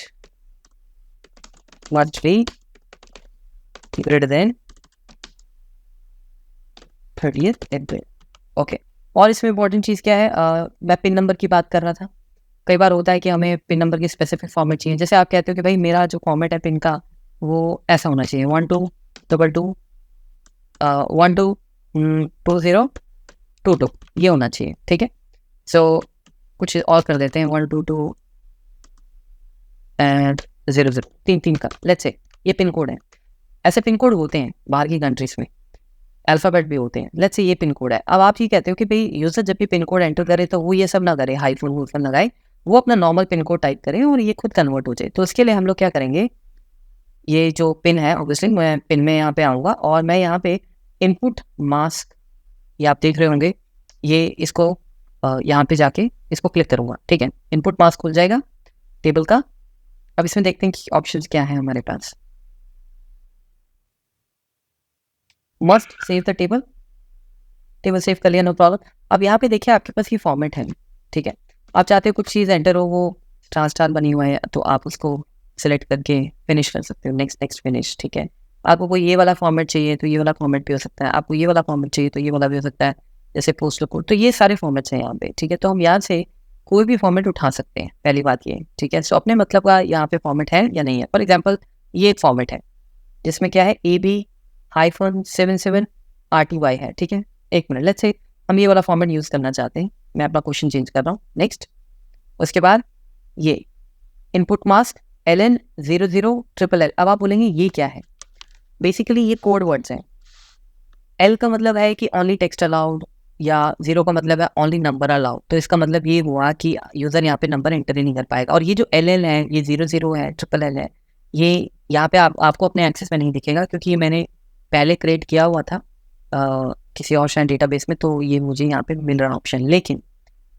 must be greater than 30th April, okay. और इसमें इम्पोर्टेंट चीज़ क्या है, मैं पिन नंबर की बात कर रहा था। कई बार होता है कि हमें पिन नंबर की स्पेसिफिक फॉर्मेट चाहिए, जैसे आप कहते हो कि भाई मेरा जो फॉर्मेट है पिन का वो ऐसा होना चाहिए 1222 122022, ये होना चाहिए, ठीक है। सो कुछ और कर देते हैं 122 एंड 00, 3 का, लेट्स से ये पिन कोड है। ऐसे पिन कोड होते हैं बाहर की कंट्रीज में, अल्फ़ाबेट भी होते हैं। लेट्स से ये पिन कोड है। अब आप ये कहते हो कि भाई यूज़र जब भी पिन कोड एंटर करे तो वो ये सब ना करे, हाइफन वूफन लगाए, वो अपना नॉर्मल पिन कोड टाइप करें और ये खुद कन्वर्ट हो जाए। तो इसके लिए हम लोग क्या करेंगे, ये जो पिन है ऑब्वियसली मैं पिन में यहाँ पे आऊँगा और मैं यहाँ पे इनपुट मास्क, ये आप देख रहे होंगे, ये इसको यहाँ पे जाके इसको क्लिक करूँगा, ठीक है। इनपुट मास्क खुल जाएगा टेबल का। अब इसमें देखते हैं कि ऑप्शंस क्या है हमारे पास। Must save the table, table save कर लिया, नो प्रॉब्लम। अब यहाँ पे देखिए आपके पास ये फॉर्मेट है, ठीक है। आप चाहते हो कुछ चीज़ एंटर हो, वो स्टार बनी हुआ है तो आप उसको सेलेक्ट करके फिनिश कर सकते हो, नेक्स्ट फिनिश, ठीक है। आपको कोई ये वाला फॉर्मेट चाहिए तो ये वाला फॉर्मेट भी हो सकता है, आपको ये वाला फॉर्मेट चाहिए तो ये वाला भी हो सकता है, जैसे पोस्टल कोड। तो ये सारे फॉर्मेट्स हैं यहाँ पे, ठीक है। तो हम यहाँ से कोई भी फॉर्मेट उठा सकते हैं, पहली बात ये, ठीक है। सो अपने मतलब का यहाँ पे फॉर्मेट है या नहीं है। फॉर एग्जाम्पल ये एक फॉर्मेट है जिसमें क्या है AB-77RTY है, ठीक है। एक मिनट, लेट्स से हम ये वाला फॉर्मेट यूज़ करना चाहते हैं। मैं अपना क्वेश्चन चेंज कर रहा हूँ। नेक्स्ट, उसके बाद ये इनपुट मास्क LN 00 अब आप बोलेंगे ये क्या है? बेसिकली ये कोड वर्ड्स हैं। L का मतलब है कि ओनली टेक्स्ट अलाउड, या 0 का मतलब है ओनली नंबर अलाउड। तो इसका मतलब ये हुआ कि यूज़र यहाँ पे नंबर एंटर ही नहीं कर पाएगा। और ये जो LL है, ये 00 है, LLL है, ये यहाँ पे आपको अपने एक्सेस में नहीं दिखेगा, क्योंकि ये मैंने पहले क्रिएट किया हुआ था किसी और शायद डेटाबेस में, तो ये मुझे यहाँ पे मिल रहा ऑप्शन। लेकिन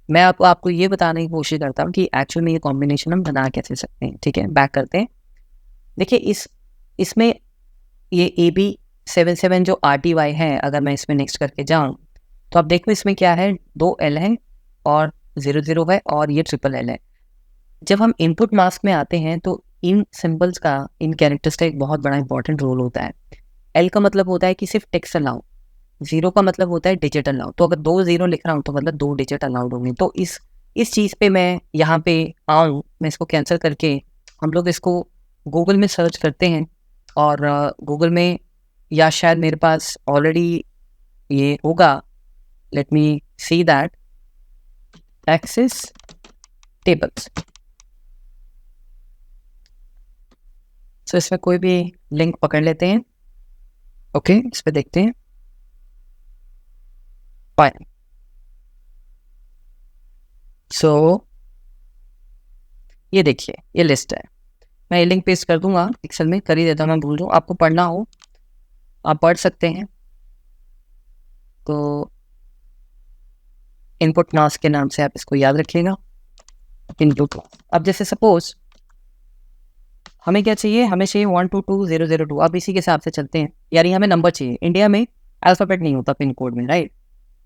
मैं आपको ये बताने की कोशिश करता हूँ कि एक्चुअल में ये कॉम्बिनेशन हम बना कैसे सकते हैं। ठीक है, बैक करते हैं। देखिए इसमें ये AB77 जो RTY है, अगर मैं इसमें नेक्स्ट करके जाऊँ तो आप देखो इसमें क्या है, 2 L है और 00 है और ये LLL है। जब हम इनपुट मास्क में आते हैं तो इन सिंबल्स का, इन कैरेक्टर्स का एक बहुत बड़ा इंपॉर्टेंट रोल होता है। L का मतलब होता है कि सिर्फ टेक्स्ट अलाउ, 0 का मतलब होता है डिजिट अलाउ। तो अगर 2 0 लिख रहा हूँ तो मतलब 2 डिजिट अलाउड होंगे। तो इस चीज़ पे मैं यहाँ पे आऊँ, मैं इसको कैंसिल करके हम लोग इसको गूगल में सर्च करते हैं, और गूगल में या शायद मेरे पास ऑलरेडी ये होगा। Let me see that access tables. So इसमें कोई भी लिंक पकड़ लेते हैं। ओके, इस पे देखते हैं। फाइन। सो ये देखिए, ये लिस्ट है। मैं ये लिंक पेस्ट कर दूंगा, एक्सेल में कर ही देता हूँ, मैं भूल जाऊँ। आपको पढ़ना हो आप पढ़ सकते हैं। तो इनपुट मास्क के नाम से आप इसको याद रखिएगा, इनपुट। अब जैसे सपोज हमें क्या चाहिए, हमें चाहिए 122002। अब इसी के हिसाब से चलते हैं, यानी हमें नंबर चाहिए। इंडिया में अल्फ़ाबेट नहीं होता पिन कोड में, राइट?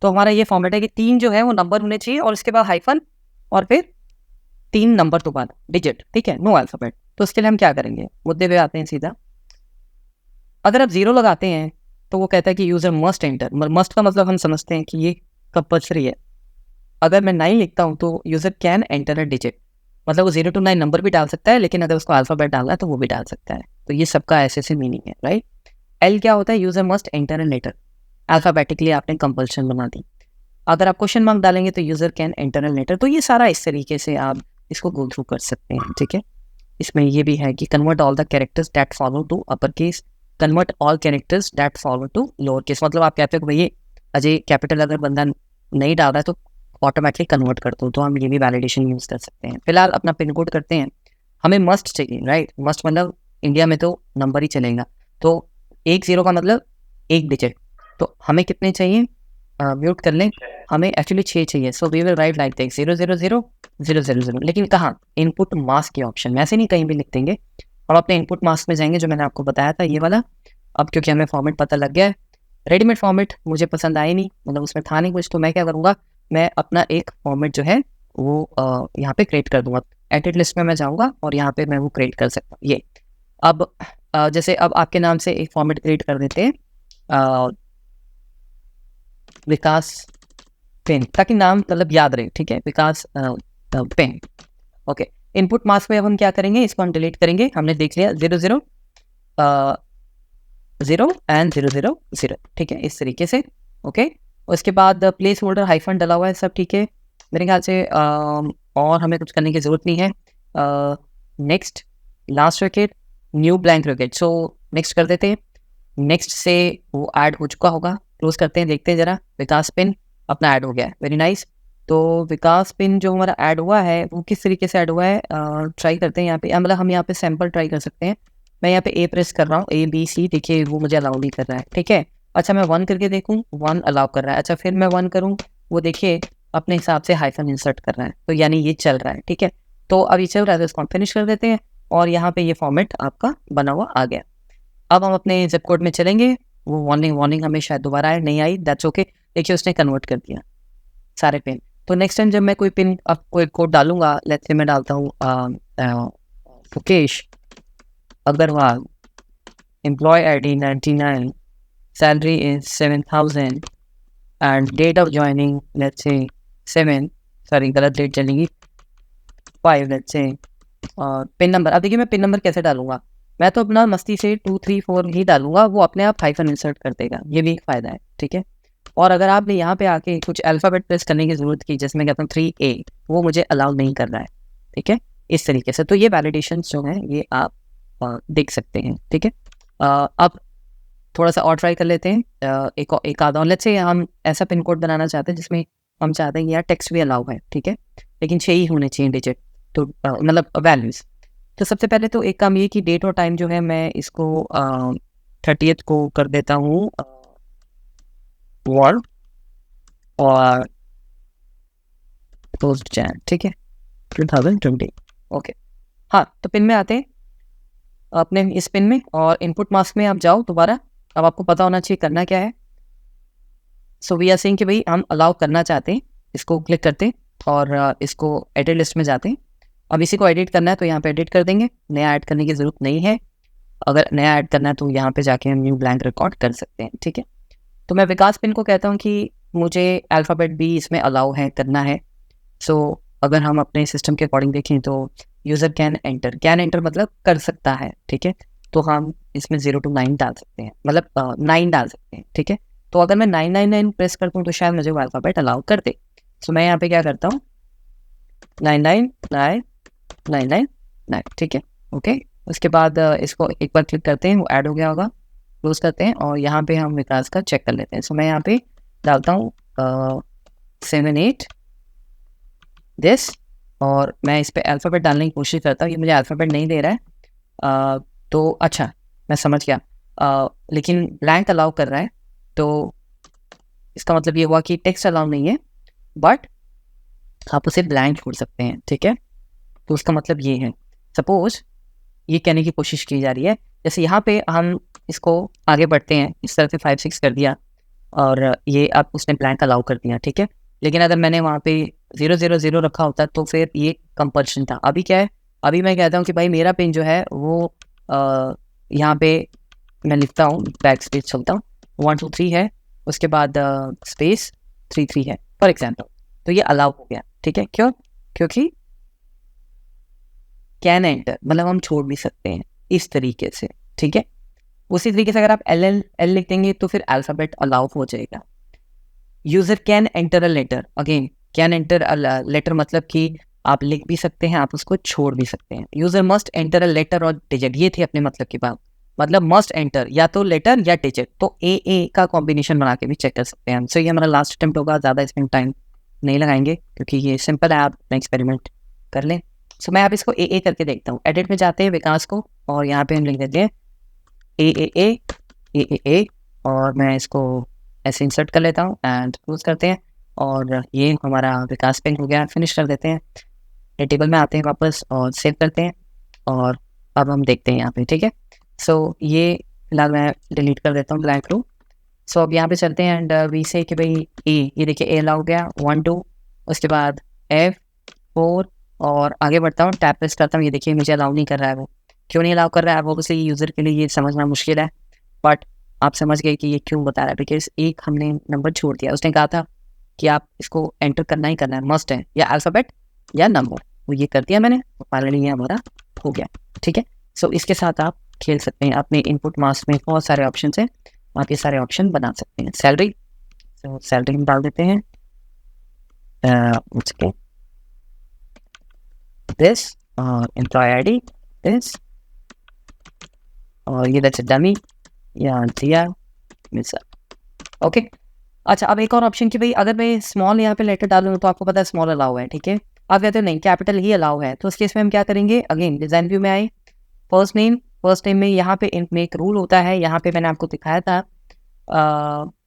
तो हमारा ये फॉर्मेट है कि 3 जो है वो नंबर होने चाहिए, और इसके बाद हाइफन, और फिर 3 नंबर तो बाद डिजिट। ठीक है, नो अल्फ़ाबेट। तो उसके लिए हम क्या करेंगे, मुद्दे पे आते हैं सीधा। अगर आप 0 लगाते हैं तो वो कहता है कि यूज़र मस्ट एंटर। मस्ट का मतलब हम समझते हैं कि ये कंपल्सरी है। अगर मैं 9 लिखता हूँ तो user can enter a digit, मतलब वो 0 to 9 नंबर भी डाल सकता है, लेकिन अगर उसको अल्फ़ाबेट डालना है तो वो भी डाल सकता है। तो ये सबका ऐसे मीनिंग है, राइट? L क्या होता है, user must enter a letter. Alphabetically आपने कंपल्शन बना दी। अगर आप क्वेश्चन मार्क डालेंगे तो user can enter a letter. तो ये सारा इस तरीके से आप इसको गो थ्रू कर सकते हैं। ठीक है, इसमें ये भी है कि convert all the characters that follow to upper case, convert all characters that follow to lower case. मतलब आप कहते हो कि भैया अजय कैपिटल अगर बंदा नहीं डाल रहा है तो ऑटोमेटिकली कन्वर्ट कर दो। तो हम ये भी वैलिडेशन यूज़ कर सकते हैं। फिलहाल अपना पिन कोड करते हैं। हमें मस्ट चाहिए, राइट? मस्ट मतलब इंडिया में तो नंबर ही चलेगा। तो 1 0 का मतलब 1 डिजिट। तो हमें कितने चाहिए, म्यूट कर लें, हमें एक्चुअली 6 चाहिए। So we will write like this 0 0 0 0 0 0। लेकिन कहाँ, इनपुट मास्क के ऑप्शन में, ऐसे नहीं कहीं भी लिख देंगे। हम अपने इनपुट मास्क में जाएंगे, जो मैंने आपको बताया था ये वाला। अब क्योंकि हमें फॉर्मेट पता लग गया है, रेडीमेड फॉर्मेट मुझे पसंद आया नहीं, मतलब उसमें था नहीं कुछ, तो मैं क्या करूँगा, मैं अपना एक फॉर्मेट जो है वो यहाँ पे क्रिएट कर दूंगा। एडिट लिस्ट में मैं जाऊँगा और यहाँ पे मैं वो क्रिएट कर सकता हूँ। ये अब जैसे अब आपके नाम से एक फॉर्मेट क्रिएट कर देते हैं, विकास पेन, ताकि नाम मतलब याद रहे। ठीक है, विकास पेन। ओके, इनपुट मास्क में अब हम क्या करेंगे, इसको हम डिलीट करेंगे। हमने देख लिया 0 0 0 एंड 0 0 0। ठीक है, इस तरीके से। ओके, उसके बाद प्लेस होल्डर हाइफन डला हुआ है, सब ठीक है मेरे ख्याल से। और हमें कुछ करने की ज़रूरत नहीं है। Next, last bracket, new blank bracket. So next कर देते हैं। नेक्स्ट से वो ऐड हो चुका होगा, क्लोज करते हैं, देखते हैं ज़रा। विकास पिन अपना ऐड हो गया है, वेरी नाइस। तो विकास पिन जो हमारा ऐड हुआ है वो किस तरीके से ऐड हुआ है, ट्राई करते हैं यहाँ पे। मतलब हम यहाँ पे सैम्पल ट्राई कर सकते हैं। मैं यहाँ पे ए प्रेस कर रहा हूँ, ABC, देखिए वो मुझे अलाउ नहीं कर रहा है। ठीक है, अच्छा मैं 1 करके देखूँ, 1 अलाउ कर रहा है। अच्छा फिर मैं 1 करूँ, वो देखिए अपने हिसाब से हाइफन इंसर्ट कर रहा है, तो यानी ये चल रहा है। ठीक है, तो अब ये चल रहा है, तो इसको हम फिनिश कर देते हैं। और यहाँ पे ये फॉर्मेट आपका बना हुआ आ गया। अब हम अपने जिप कोड में चलेंगे। वो वार्निंग हमें शायद दोबारा आए, नहीं आई, दैट्स ओके। देखिए उसने कन्वर्ट कर दिया सारे पिन। तो नेक्स्ट टाइम जब मैं कोई पिन, अब कोई कोड डालूंगा, लेट्स से मैं डालता हूँ Mukesh Agarwal, employee ID 99, salary is 7000 and date of joining let's say 7, sorry गलत डेट चलेगी, 5 लेट्स से। और पिन नंबर, अब देखिए मैं पिन नंबर कैसे डालूंगा, मैं तो अपना मस्ती से 2 3 4 ही डालूंगा, वो अपने आप हाइफन इंसर्ट कर देगा। ये भी एक फ़ायदा है। ठीक है, और अगर आपने यहाँ पे आके कुछ अल्फ़ाबेट प्रेस करने की ज़रूरत की, जैसे मैं कहता हूँ 3A, वो मुझे अलाउ नहीं कर रहा है, ठीक है? इस तरीके से। तो ये वैलिडेशंस जो हैं ये आप देख सकते हैं, ठीक है? अब थोड़ा-सा और ट्राई कर लेते हैं। एक आधा और, लेट्स से हम ऐसा पिन कोड बनाना चाहते हैं जिसमें हम चाहते हैं कि यार टेक्स्ट भी अलाउ है, ठीक है? लेकिन 6 ही होने चाहिए डिजिट, तो मतलब वैल्यूज़। तो सबसे पहले तो एक काम ये कि डेट और टाइम जो है मैं इसको 30th को कर देता हूँ वॉर और पोस्ट जैन, ठीक है? 2020, ओके। हाँ, तो पिन में आते हैं, अपने इस पिन में, और इनपुट मास्क में आप जाओ दोबारा। अब आपको पता होना चाहिए करना क्या है। सो वी आर सेइंग कि भाई हम अलाउ करना चाहते हैं, इसको क्लिक करते हैं और इसको एडिट लिस्ट में जाते हैं। अब इसी को एडिट करना है तो यहाँ पे एडिट कर देंगे, नया ऐड करने की ज़रूरत नहीं है। अगर नया ऐड करना है तो यहाँ पे जाके हम न्यू ब्लैंक रिकॉर्ड कर सकते हैं, ठीक है? तो मैं विकास पिन को कहता हूँ कि मुझे अल्फ़ाबेट भी इसमें अलाउ है, करना है। सो अगर हम अपने सिस्टम के अकॉर्डिंग देखें तो यूज़र कैन एंटर मतलब कर सकता है, ठीक है? तो हम इसमें 0 to 9 डाल सकते हैं, मतलब 9 डाल सकते हैं, ठीक है? तो अगर मैं 999 प्रेस करता हूँ तो शायद मुझे वो अल्फ़ाबेट अलाउ कर दे। सो मैं यहाँ पे क्या करता हूँ, 9999999, ठीक है? ओके, उसके बाद इसको एक बार क्लिक करते हैं, वो ऐड हो गया होगा, क्लोज़ करते हैं और यहाँ पे हम विकास का चेक कर लेते हैं। सो मैं यहाँ पे डालता हूँ 78 दिस, और मैं इस पे अल्फ़ाबेट डालने की कोशिश करता हूँ, ये मुझे अल्फ़ाबेट नहीं दे रहा है। तो अच्छा, मैं समझ गया, लेकिन ब्लैंक अलाउ कर रहा है, तो इसका मतलब ये हुआ कि टेक्स्ट अलाउ नहीं है, बट आप उसे ब्लैंक छोड़ सकते हैं, ठीक है? तो उसका मतलब ये है। सपोज़ ये कहने की कोशिश की जा रही है, जैसे यहाँ पे हम इसको आगे बढ़ते हैं, इस तरह से 5-6 कर दिया और ये अब उसने ब्लैंक अलाउ कर दिया, ठीक है? लेकिन अगर मैंने वहाँ पे 000 रखा होता तो फिर ये कंपल्शन था। अभी क्या है, अभी मैं कहता हूँ कि भाई मेरा पिन जो है वो यहाँ पे मैं लिखता हूँ, बैक स्पेस चलता हूँ, 1 2 3 है, उसके बाद स्पेस 3 3 है, फॉर एग्जाम्पल। तो ये अलाउ हो गया, ठीक है? क्यों? क्योंकि कैन एंटर मतलब हम छोड़ भी सकते हैं इस तरीके से, ठीक है? उसी तरीके से अगर आप एल लिख देंगे तो फिर अल्फ़ाबेट अलाउ हो जाएगा। User can enter a letter, again can enter a letter मतलब कि आप लिख भी सकते हैं, आप उसको छोड़ भी सकते हैं। User must enter a letter और डिजिट, ये थी अपने मतलब की बात। मतलब मस्ट एंटर या तो लेटर या डिजिट, तो ए का कॉम्बिनेशन बना के भी चेक कर सकते हैं हम। सो ये हमारा लास्ट अटेम्प्ट होगा, ज़्यादा इसमें टाइम नहीं लगाएंगे क्योंकि ये सिंपल है, आप अपना एक्सपेरिमेंट कर लें। सो मैं आप इसको ए करके देखता हूँ। एडिट में जाते हैं विकास को और यहाँ पे हम लिख देते हैं ए, और मैं इसको ऐसे इंसर्ट कर लेता हूँ एंड क्लोज करते हैं और ये हमारा विकास पिन हो गया। फिनिश कर देते हैं, ये टेबल में आते हैं वापस और सेव करते हैं और अब हम देखते हैं यहाँ पे, ठीक है? सो ये फिलहाल मैं डिलीट कर देता हूँ ब्लैंक रो। सो अब यहाँ पे चलते हैं एंड वी से कि भाई ये देखिए ए अलाउ हो गया 1 2, उसके बाद F4 और आगे बढ़ता हूँ, टैप प्रेस करता हूँ, ये देखिए मुझे अलाउ नहीं कर रहा है। वो क्यों नहीं अलाउ कर रहा है, वो ऑब्वियसली यूज़र के लिए ये समझना मुश्किल है, बट आप समझ गए कि ये क्यों बता रहा है, बिकॉज एक हमने नंबर छोड़ दिया। उसने कहा था कि आप इसको एंटर करना ही करना है, मस्ट है, या अल्फ़ाबेट या नंबर, वो ये कर दिया मैंने, तो फाइनली ये हमारा हो गया, ठीक है? सो इसके साथ आप खेल सकते हैं। अपने इनपुट मास्क में बहुत सारे ऑप्शन हैं, आप ये सारे ऑप्शन बना सकते हैं। सैलरी, तो सैलरी हम डाल देते हैं, उसके दिस और एम्प्लॉय आईडी दिस, और ये दैट्स डमी या दिया मिस, ओके। अच्छा, अब एक और ऑप्शन कि भाई अगर मैं स्मॉल यहाँ पे लेटर डालूँ तो आपको पता है स्मॉल अलाउ है, ठीक है? आप कहते हो नहीं कैपिटल ही अलाउ है, तो उस केस में हम क्या करेंगे, अगेन डिज़ाइन व्यू में आए, फर्स्ट नेम में यहाँ पे इनमें एक रूल होता है, यहाँ पे मैंने आपको दिखाया था,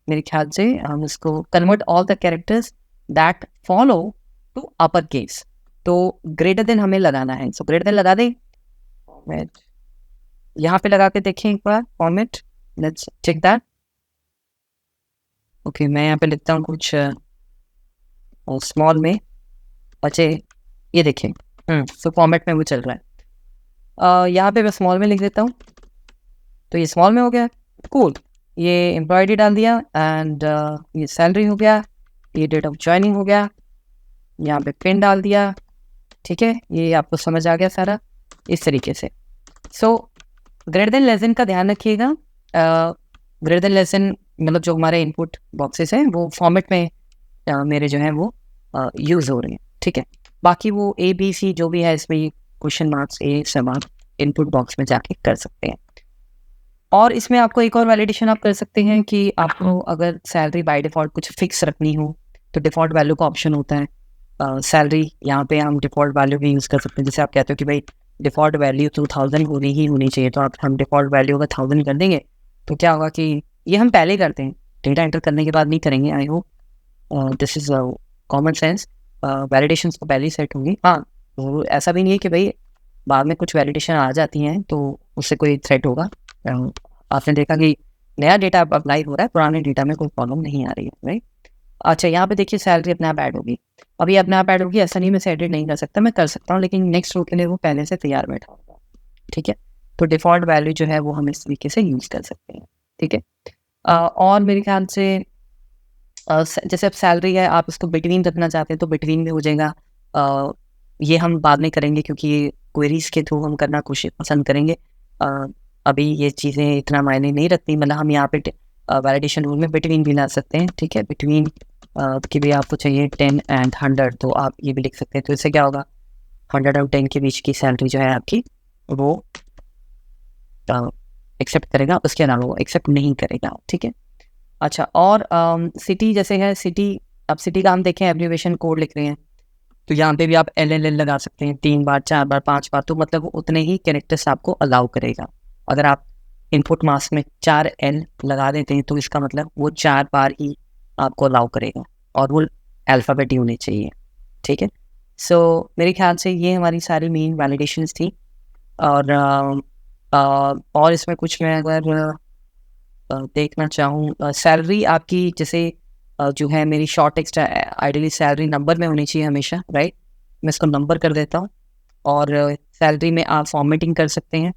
मेरे ख्याल से हम इसको convert all the characters that follow to upper case, तो ग्रेटर देन हमें लगाना है। सो ग्रेटर देन लगा दें, यहाँ पे लगा के देखें एक बार format, let's check that. Okay, मैं यहाँ पे लिखता हूँ कुछ स्मॉल में, बचे ये देखें, सो फॉर्मेट में वो चल रहा है। यहाँ पे मैं स्मॉल में लिख देता हूँ, तो ये स्मॉल में हो गया, कूल। ये एम्प्लॉयडी डाल दिया एंड ये सैलरी हो गया, ये डेट ऑफ ज्वाइनिंग हो गया, यहाँ पे पिन डाल दिया, ठीक है? ये आपको समझ आ गया सारा इस तरीके से। So greater than less than का ध्यान रखिएगा, ग्रेटर देन लेस देन मतलब जो हमारे इनपुट बॉक्सेस हैं वो फॉर्मेट में मेरे जो हैं वो यूज़ हो रहे हैं, ठीक है। बाकी वो ए बी सी जो भी है इसमें क्वेश्चन मार्क्स ये सब आप इनपुट बॉक्स में जाके कर सकते हैं। और इसमें आपको एक और वैलिडेशन आप कर सकते हैं कि आपको अगर सैलरी बाय डिफ़ॉल्ट कुछ फिक्स रखनी हो तो डिफ़ॉल्ट वैल्यू का ऑप्शन होता है। सैलरी यहाँ पे हम डिफ़ॉल्ट वैल्यू भी यूज़ कर सकते हैं। जैसे आप कहते हो कि भाई डिफ़ॉल्ट वैल्यू 2000 होनी चाहिए, तो आप हम डिफ़ॉल्ट वैल्यू अगर 1000 कर देंगे तो क्या होगा कि ये हम पहले ही करते हैं, डेटा एंटर करने के बाद नहीं करेंगे। I hope this is common sense. Validations तो पहले ही सेट होंगी। हाँ, तो ऐसा भी नहीं है कि भाई बाद में कुछ वैलिडेशन आ जाती हैं तो उससे कोई थ्रेट होगा। आपने देखा कि नया डेटा अब अप्लाई हो रहा है, पुराने डेटा में कोई प्रॉब्लम नहीं आ रही है, राइट। अच्छा, यहाँ पे देखिए सैलरी अपने आप ऐड होगी। अभी अपने आप ऐड होगी ऐसा नहीं मैं इसे एडिट नहीं कर सकता, मैं कर सकता हूँ, लेकिन नेक्स्ट रो के लिए वो पहले से तैयार बैठा होगा, ठीक है। तो डिफ़ॉल्ट वैल्यू जो है वो हम इस तरीके से यूज़ कर सकते हैं, ठीक है। और मेरे ख्याल से जैसे अब सैलरी है आप इसको बिटवीन रखना चाहते हैं तो बिटवीन में हो जाएगा। ये हम बाद में करेंगे क्योंकि ये क्वेरीज के थ्रू हम करना कोशिश पसंद करेंगे। अभी ये चीज़ें इतना मायने नहीं रखती, मतलब हम यहाँ पे वैलिडेशन रूल में बिटवीन भी ला सकते हैं, ठीक है। बिटवीन कि भी आपको चाहिए 10 एंड 100 तो आप ये भी लिख सकते हैं। तो इससे क्या होगा 100 और 10 के बीच की सैलरी जो है आपकी वो एक्सेप्ट करेगा, उसके अलावा वो एक्सेप्ट नहीं करेगा, ठीक है। अच्छा, और सिटी जैसे है, सिटी अब सिटी का हम देखें एब्रिविएशन कोड लिख रहे हैं तो यहाँ पे भी आप LLL लगा सकते हैं 3 बार 4 बार 5 बार, तो मतलब वो उतने ही कैरेक्टर्स आपको अलाउ करेगा। अगर आप इनपुट मास्क में 4L लगा देते हैं तो इसका मतलब वो 4 बार ही आपको अलाउ करेगा और वो अल्फ़ाबेट ही होने चाहिए, ठीक है। सो मेरे ख्याल से ये हमारी सारी मेन वैलिडेशंस थी। और और इसमें कुछ मैं अगर देखना चाहूँ, सैलरी आपकी जैसे जो है मेरी short text ideally salary number में होनी चाहिए हमेशा, राइट। मैं इसको नंबर कर देता हूँ और सैलरी में आप फॉर्मेटिंग कर सकते हैं।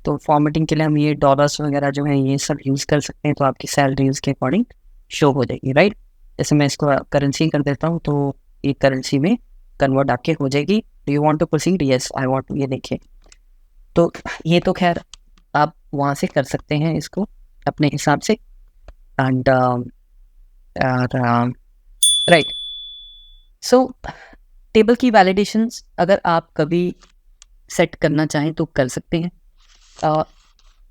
तो फॉर्मेटिंग के लिए हम ये डॉलर्स वगैरह जो है ये सब यूज़ कर सकते हैं, तो आपकी सैलरी उसके अकॉर्डिंग शो हो जाएगी, राइट। जैसे मैं इसको करेंसी कर देता हूँ तो ये करेंसी में कन्वर्ट आपके हो जाएगी। Do you want to proceed? Yes I want. ये देखिए, तो ये तो खैर आप वहाँ से कर सकते हैं इसको अपने हिसाब से। एंड राइट, सो टेबल की वैलिडेशंस अगर आप कभी सेट करना चाहें तो कर सकते हैं।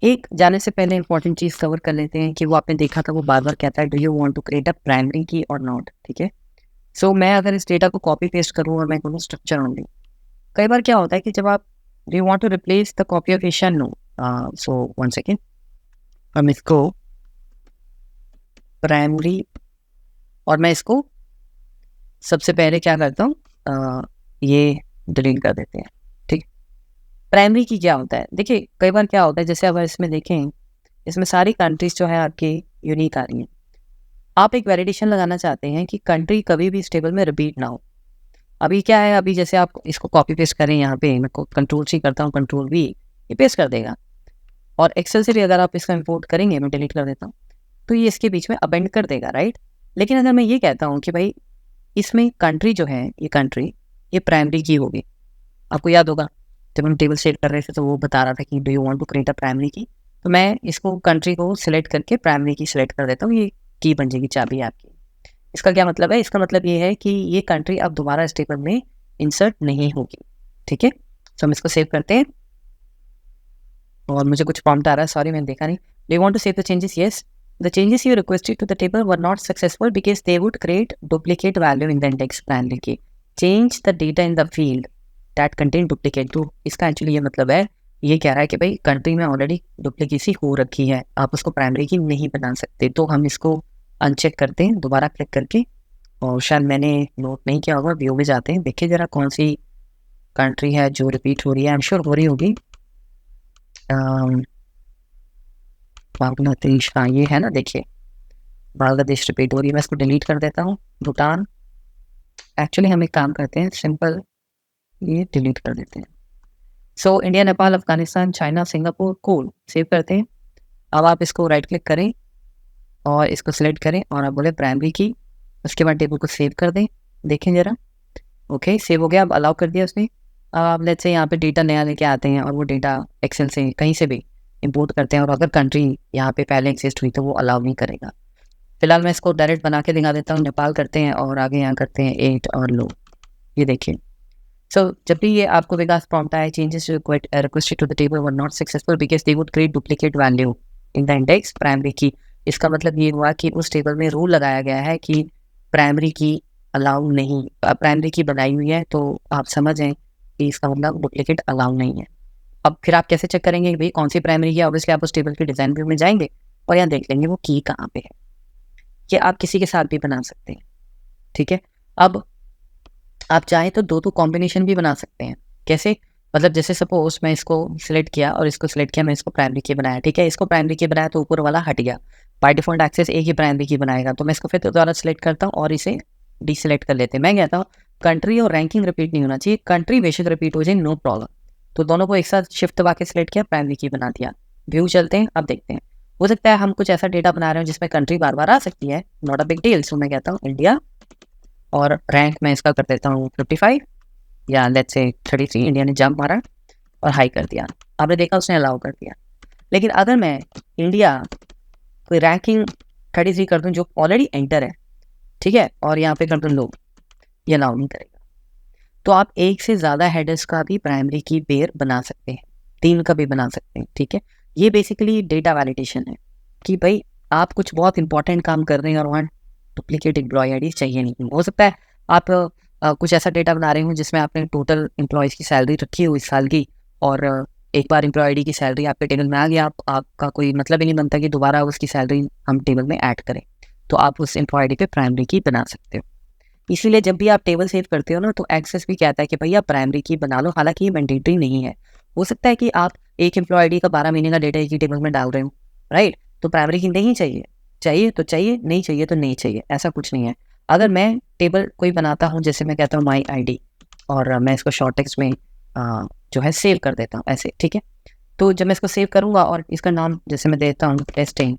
एक जाने से पहले इंपॉर्टेंट चीज़ कवर कर लेते हैं कि वो आपने देखा था वो बार बार कहता है do you want to create a primary key और नॉट, ठीक है। सो मैं अगर इस डेटा को कॉपी पेस्ट करूँ और मैं कहूँ स्ट्रक्चर ओनली, कई बार क्या होता है कि जब आप do you want to replace the copy of Asian, no. So 1 second, हम इसको प्राइमरी और मैं इसको सबसे पहले क्या करता हूँ, ये डिलीट कर देते हैं, ठीक। प्राइमरी की क्या होता है, देखिए कई बार क्या होता है जैसे अगर इसमें देखें, इसमें सारी कंट्रीज जो है आपकी यूनिक आ रही हैं। आप एक वैलिडेशन लगाना चाहते हैं कि कंट्री कभी भी इस टेबल में रिपीट ना हो। अभी क्या है, अभी जैसे आप इसको कॉपी पेस्ट करें यहाँ पे, मैं कंट्रोल-C करता हूँ, कंट्रोल-V, ये पेस्ट कर देगा। और एक्सेल से भी अगर आप इसका इंपोर्ट करेंगे, मैं डिलीट कर देता हूँ, तो ये इसके बीच में अपेंड कर देगा, राइट। लेकिन अगर मैं ये कहता हूँ कि भाई इसमें कंट्री जो है, ये कंट्री ये प्राइमरी की होगी। आपको याद होगा जब हम टेबल सेट कर रहे थे तो वो बता रहा था कि do you want to create a primary key, तो मैं इसको कंट्री को सिलेक्ट करके प्राइमरी की सिलेक्ट कर देता हूँ, ये की बन जाएगी चाबी आपकी। इसका क्या मतलब है, इसका मतलब ये है कि ये कंट्री अब दोबारा इस टेबल में इंसर्ट नहीं होगी, ठीक है। तो हम इसको सेव करते हैं और मुझे कुछ प्रॉम्प्ट आ रहा है, सॉरी मैंने देखा नहीं। Do you want to save the changes? Yes. The changes you requested to the table were not successful because they would create duplicate value in the index primary key. Change the data in the field that contain duplicate. तो इसका actually ये मतलब है, ये कह रहा है कि भाई कंट्री में ऑलरेडी डुप्लीकेसी हो रखी है, आप उसको प्राइमरी की नहीं बना सकते। तो हम इसको अनचेक करते हैं दोबारा क्लिक करके, और शायद मैंने नोट नहीं किया होगा, व्यू में जाते हैं, देखिए ज़रा कौन सी कंट्री है जो रिपीट हो रही है। आई एम श्योर हो रही होगी, बांग्लादेश। हाँ ये है ना, देखिए बांग्लादेश रिपीट हो रही है। मैं इसको डिलीट कर देता हूँ। भूटान, एक्चुअली हम एक काम करते हैं सिंपल, ये डिलीट कर देते हैं। So India, Nepal, Afghanistan, China, Singapore, cool, save करते हैं। अब आप इसको राइट क्लिक करें और इसको सिलेक्ट करें और आप बोले प्राइमरी की, उसके बाद टेबल को सेव कर दें। देखें ज़रा, ओके सेव हो गया। अब अलाउ कर दिया उसने। अब आप लेट्स से यहाँ पे डेटा नया लेके आते हैं और वो डेटा एक्सेल से कहीं से भी इंपोर्ट करते हैं और अगर कंट्री यहाँ पे पहले एग्जिस्ट हुई तो वो अलाउ नहीं करेगा। फिलहाल मैं इसको डायरेक्ट बना के दिखा देता हूँ। नेपाल करते हैं और आगे यहाँ करते हैं 8 और लो। ये देखिए। सो जब भी ये आपको विकास प्रॉम्प्ट आए, changes requested to the table were not successful because they would create duplicate value in the index primary key. इसका मतलब ये हुआ कि उस टेबल में रूल लगाया गया है कि प्राइमरी की अलाउ नहीं, प्राइमरी की बनाई हुई है, तो आप समझें कि इसका मतलब डुप्लीकेट अलाउ नहीं है। अब फिर आप कैसे चेक करेंगे कि भाई कौन सी प्राइमरी की है? ऑब्वियसली आप उस टेबल के डिज़ाइन व्यू में जाएंगे और यहाँ देख लेंगे वो की कहाँ पे है। ये आप किसी के साथ भी बना सकते हैं, ठीक है। अब आप चाहें तो दो कॉम्बिनेशन भी बना सकते हैं। कैसे? मतलब जैसे सपोज मैं इसको सिलेक्ट किया और इसको सिलेक्ट किया, मैं इसको प्राइमरी की बनाया, ठीक है। इसको प्राइमरी की बनाया तो ऊपर वाला हट गया। बाय डिफॉल्ट एक्सेस एक ही प्राइमरी की बनाएगा, तो मैं इसको फिर दोबारा सिलेक्ट करता हूँ और इसे डीसिलेक्ट कर लेते हैं। मैं कहता हूँ कंट्री और रैंकिंग रिपीट नहीं होना चाहिए, कंट्री बेशक रिपीट हो जाए, नो प्रॉब्लम। तो दोनों को एक साथ शिफ्ट दबा के सिलेक्ट किया, प्राइमरी की बना दिया। व्यू चलते हैं, अब देखते हैं। हो सकता है हम कुछ ऐसा डेटा बना रहे हो जिसमें कंट्री बार बार आ सकती है, नॉट अ बिग डील। सो मैं कहता हूँ इंडिया और रैंक मैं इसका कर देता हूँ 55 या लेट्स से 33। इंडिया ने जंप मारा और हाई कर दिया, आपने देखा उसने अलाउ कर दिया। लेकिन अगर मैं इंडिया कोई रैंकिंग 33 कर दूं जो ऑलरेडी एंटर है, ठीक है, और यहाँ पे कर दूं लो, ये अलाउ नहीं करेगा। तो आप एक से ज़्यादा हेडर्स का भी प्राइमरी की पेयर बना सकते हैं, 3 का भी बना सकते हैं, ठीक है। ये बेसिकली डेटा वैलिडेशन है कि भाई आप कुछ बहुत इंपॉर्टेंट काम कर रहे हैं और वहाँ डुप्लीकेट एम्प्लॉय आईडी चाहिए नहीं। हो सकता है आप कुछ ऐसा डेटा बना रहे हो जिसमें आपने टोटल एम्प्लॉयज़ की सैलरी रखी हो इस साल की, और एक बार एम्प्लॉय आईडी की सैलरी आपके टेबल में आ गया, आपका कोई मतलब ही नहीं बनता कि दोबारा उसकी सैलरी हम टेबल में ऐड करें, तो आप उस एम्प्लॉय आईडी पे प्राइमरी की बना सकते हो। इसीलिए जब भी आप टेबल सेव करते हो ना, तो एक्सेस भी कहता है कि भैया प्राइमरी की बना लो, हालांकि ये मैंडेटरी नहीं है। हो सकता है कि आप एक एम्प्लॉय आईडी का 12 महीने का डेटा एक ही टेबल में डाल रहे हो, राइट, तो प्राइमरी की नहीं चाहिए, चाहिए तो चाहिए, नहीं चाहिए तो नहीं चाहिए, ऐसा कुछ नहीं है। अगर मैं टेबल कोई बनाता हूँ, जैसे मैं कहता हूँ माई आईडी, और मैं इसको शॉर्ट टेक्स्ट में जो है सेव कर देता हूँ ऐसे, ठीक है। तो जब मैं इसको सेव करूँगा और इसका नाम जैसे मैं देता हूँ टेस्टिंग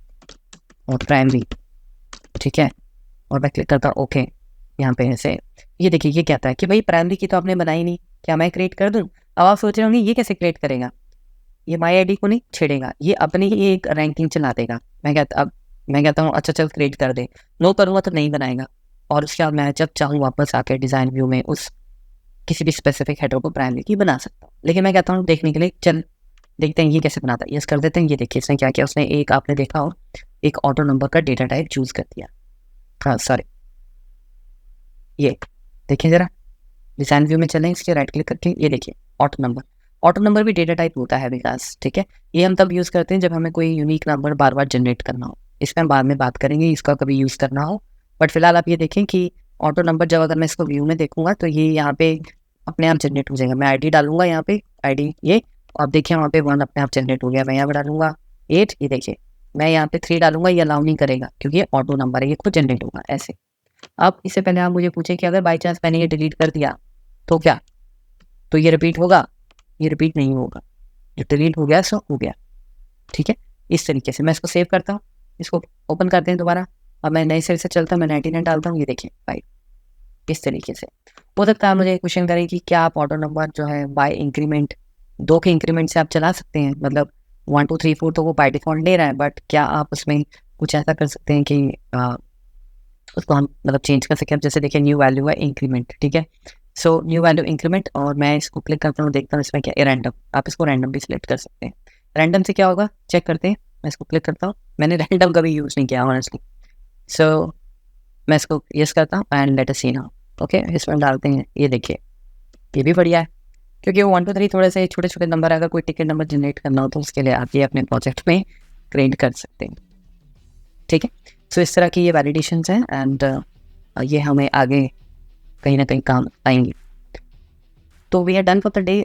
और प्राइमरी, ठीक है, और मैं क्लिक करता हूँ ओके, यहाँ पे ऐसे, ये देखिए ये कहता है कि भाई प्राइमरी की तो आपने बनाई नहीं, क्या मैं क्रिएट कर दूँ? अब आप सोच रहे होंगे ये कैसे क्रिएट करेगा, ये माई आईडी को नहीं छेड़ेगा, ये अपनी ही एक रैंकिंग चला देगा। मैं कहता हूँ अच्छा चल क्रिएट कर दे, नो करूँगा तो नहीं बनाएगा। और उसके बाद मैं जब चाहूँ वापस आकर डिज़ाइन व्यू में उस किसी भी स्पेसिफिक हेडर को प्राइमरी की बना सकता हूँ। लेकिन मैं कहता हूँ देखने के लिए चल देखते हैं ये कैसे बनाता है, यस कर देते हैं। ये देखिए इसने क्या किया, उसने एक, आपने देखा हो, एक ऑटो नंबर का डेटा टाइप चूज कर दिया। हाँ सॉरी, ये देखिए ज़रा डिज़ाइन व्यू में चलें, इसके राइट क्लिक करके ये देखिए ऑटो नंबर भी डेटा टाइप होता है विकास, ठीक है। ये हम तब यूज़ करते हैं जब हमें कोई यूनिक नंबर बार बार जनरेट करना हो, इसमें हम बाद में बात करेंगे इसका कभी यूज़ करना हो। बट फिलहाल आप ये देखें कि ऑटो नंबर जब अगर मैं इसको व्यू में देखूंगा तो ये यहाँ पे अपने आप जनरेट हो जाएगा। मैं आईडी डालूंगा यहाँ पे, आईडी ये, आप देखिए वहाँ पे 1 अपने आप जनरेट हो गया। मैं यहाँ पे डालूंगा 8, ये देखिए मैं यहाँ पे 3 डालूंगा, ये अलाउ नहीं करेगा क्योंकि ये ऑटो नंबर है, ये खुद जनरेट होगा ऐसे। अब इससे पहले आप मुझे पूछे कि अगर बाई चांस मैंने ये डिलीट कर दिया तो क्या, तो ये रिपीट होगा? ये रिपीट नहीं होगा, जो डिलीट हो गया सो हो गया, ठीक है। इस तरीके से मैं इसको सेव करता हूँ, इसको ओपन करते हैं दोबारा, अब मैं नए सिरे से चलता हूँ, मैं 99 डालता हूँ, ये देखिए 5, इस तरीके से। हो सकता है मुझे क्वेश्चन करें कि क्या आप ऑटो नंबर जो है बाय इंक्रीमेंट, 2 के इंक्रीमेंट से आप चला सकते हैं, मतलब 1 2 3 4 तो वो बाय डिफॉल्ट ले रहा है, बट क्या आप उसमें कुछ ऐसा कर सकते हैं कि उसको हम मतलब चेंज कर सकें? जैसे देखिए न्यू वैल्यू है इंक्रीमेंट, ठीक है। सो न्यू वैल्यू इंक्रीमेंट, और मैं इसको क्लिक करता हूँ, देखता हूँ इसमें क्या, रैंडम, आप इसको रैंडम भी सिलेक्ट कर सकते हैं। रैंडम से क्या होगा चेक करते हैं, मैं इसको क्लिक करता हूँ, मैंने रैंडम कभी यूज़ नहीं किया ऑनेस्टली। सो मैं इसको यस करता हूँ and let us see now, okay, इसमें डालते हैं, ये देखिए ये भी बढ़िया है क्योंकि वो 1 2 3 थोड़े से छोटे छोटे नंबर, अगर कोई टिकट नंबर जनरेट करना हो तो उसके लिए आप ये अपने प्रोजेक्ट में क्रिएट कर सकते हैं, ठीक है। सो इस तरह की ये वैलिडेशंस हैं एंड ये हमें आगे कहीं ना कहीं काम आएंगे। तो we are done for the day.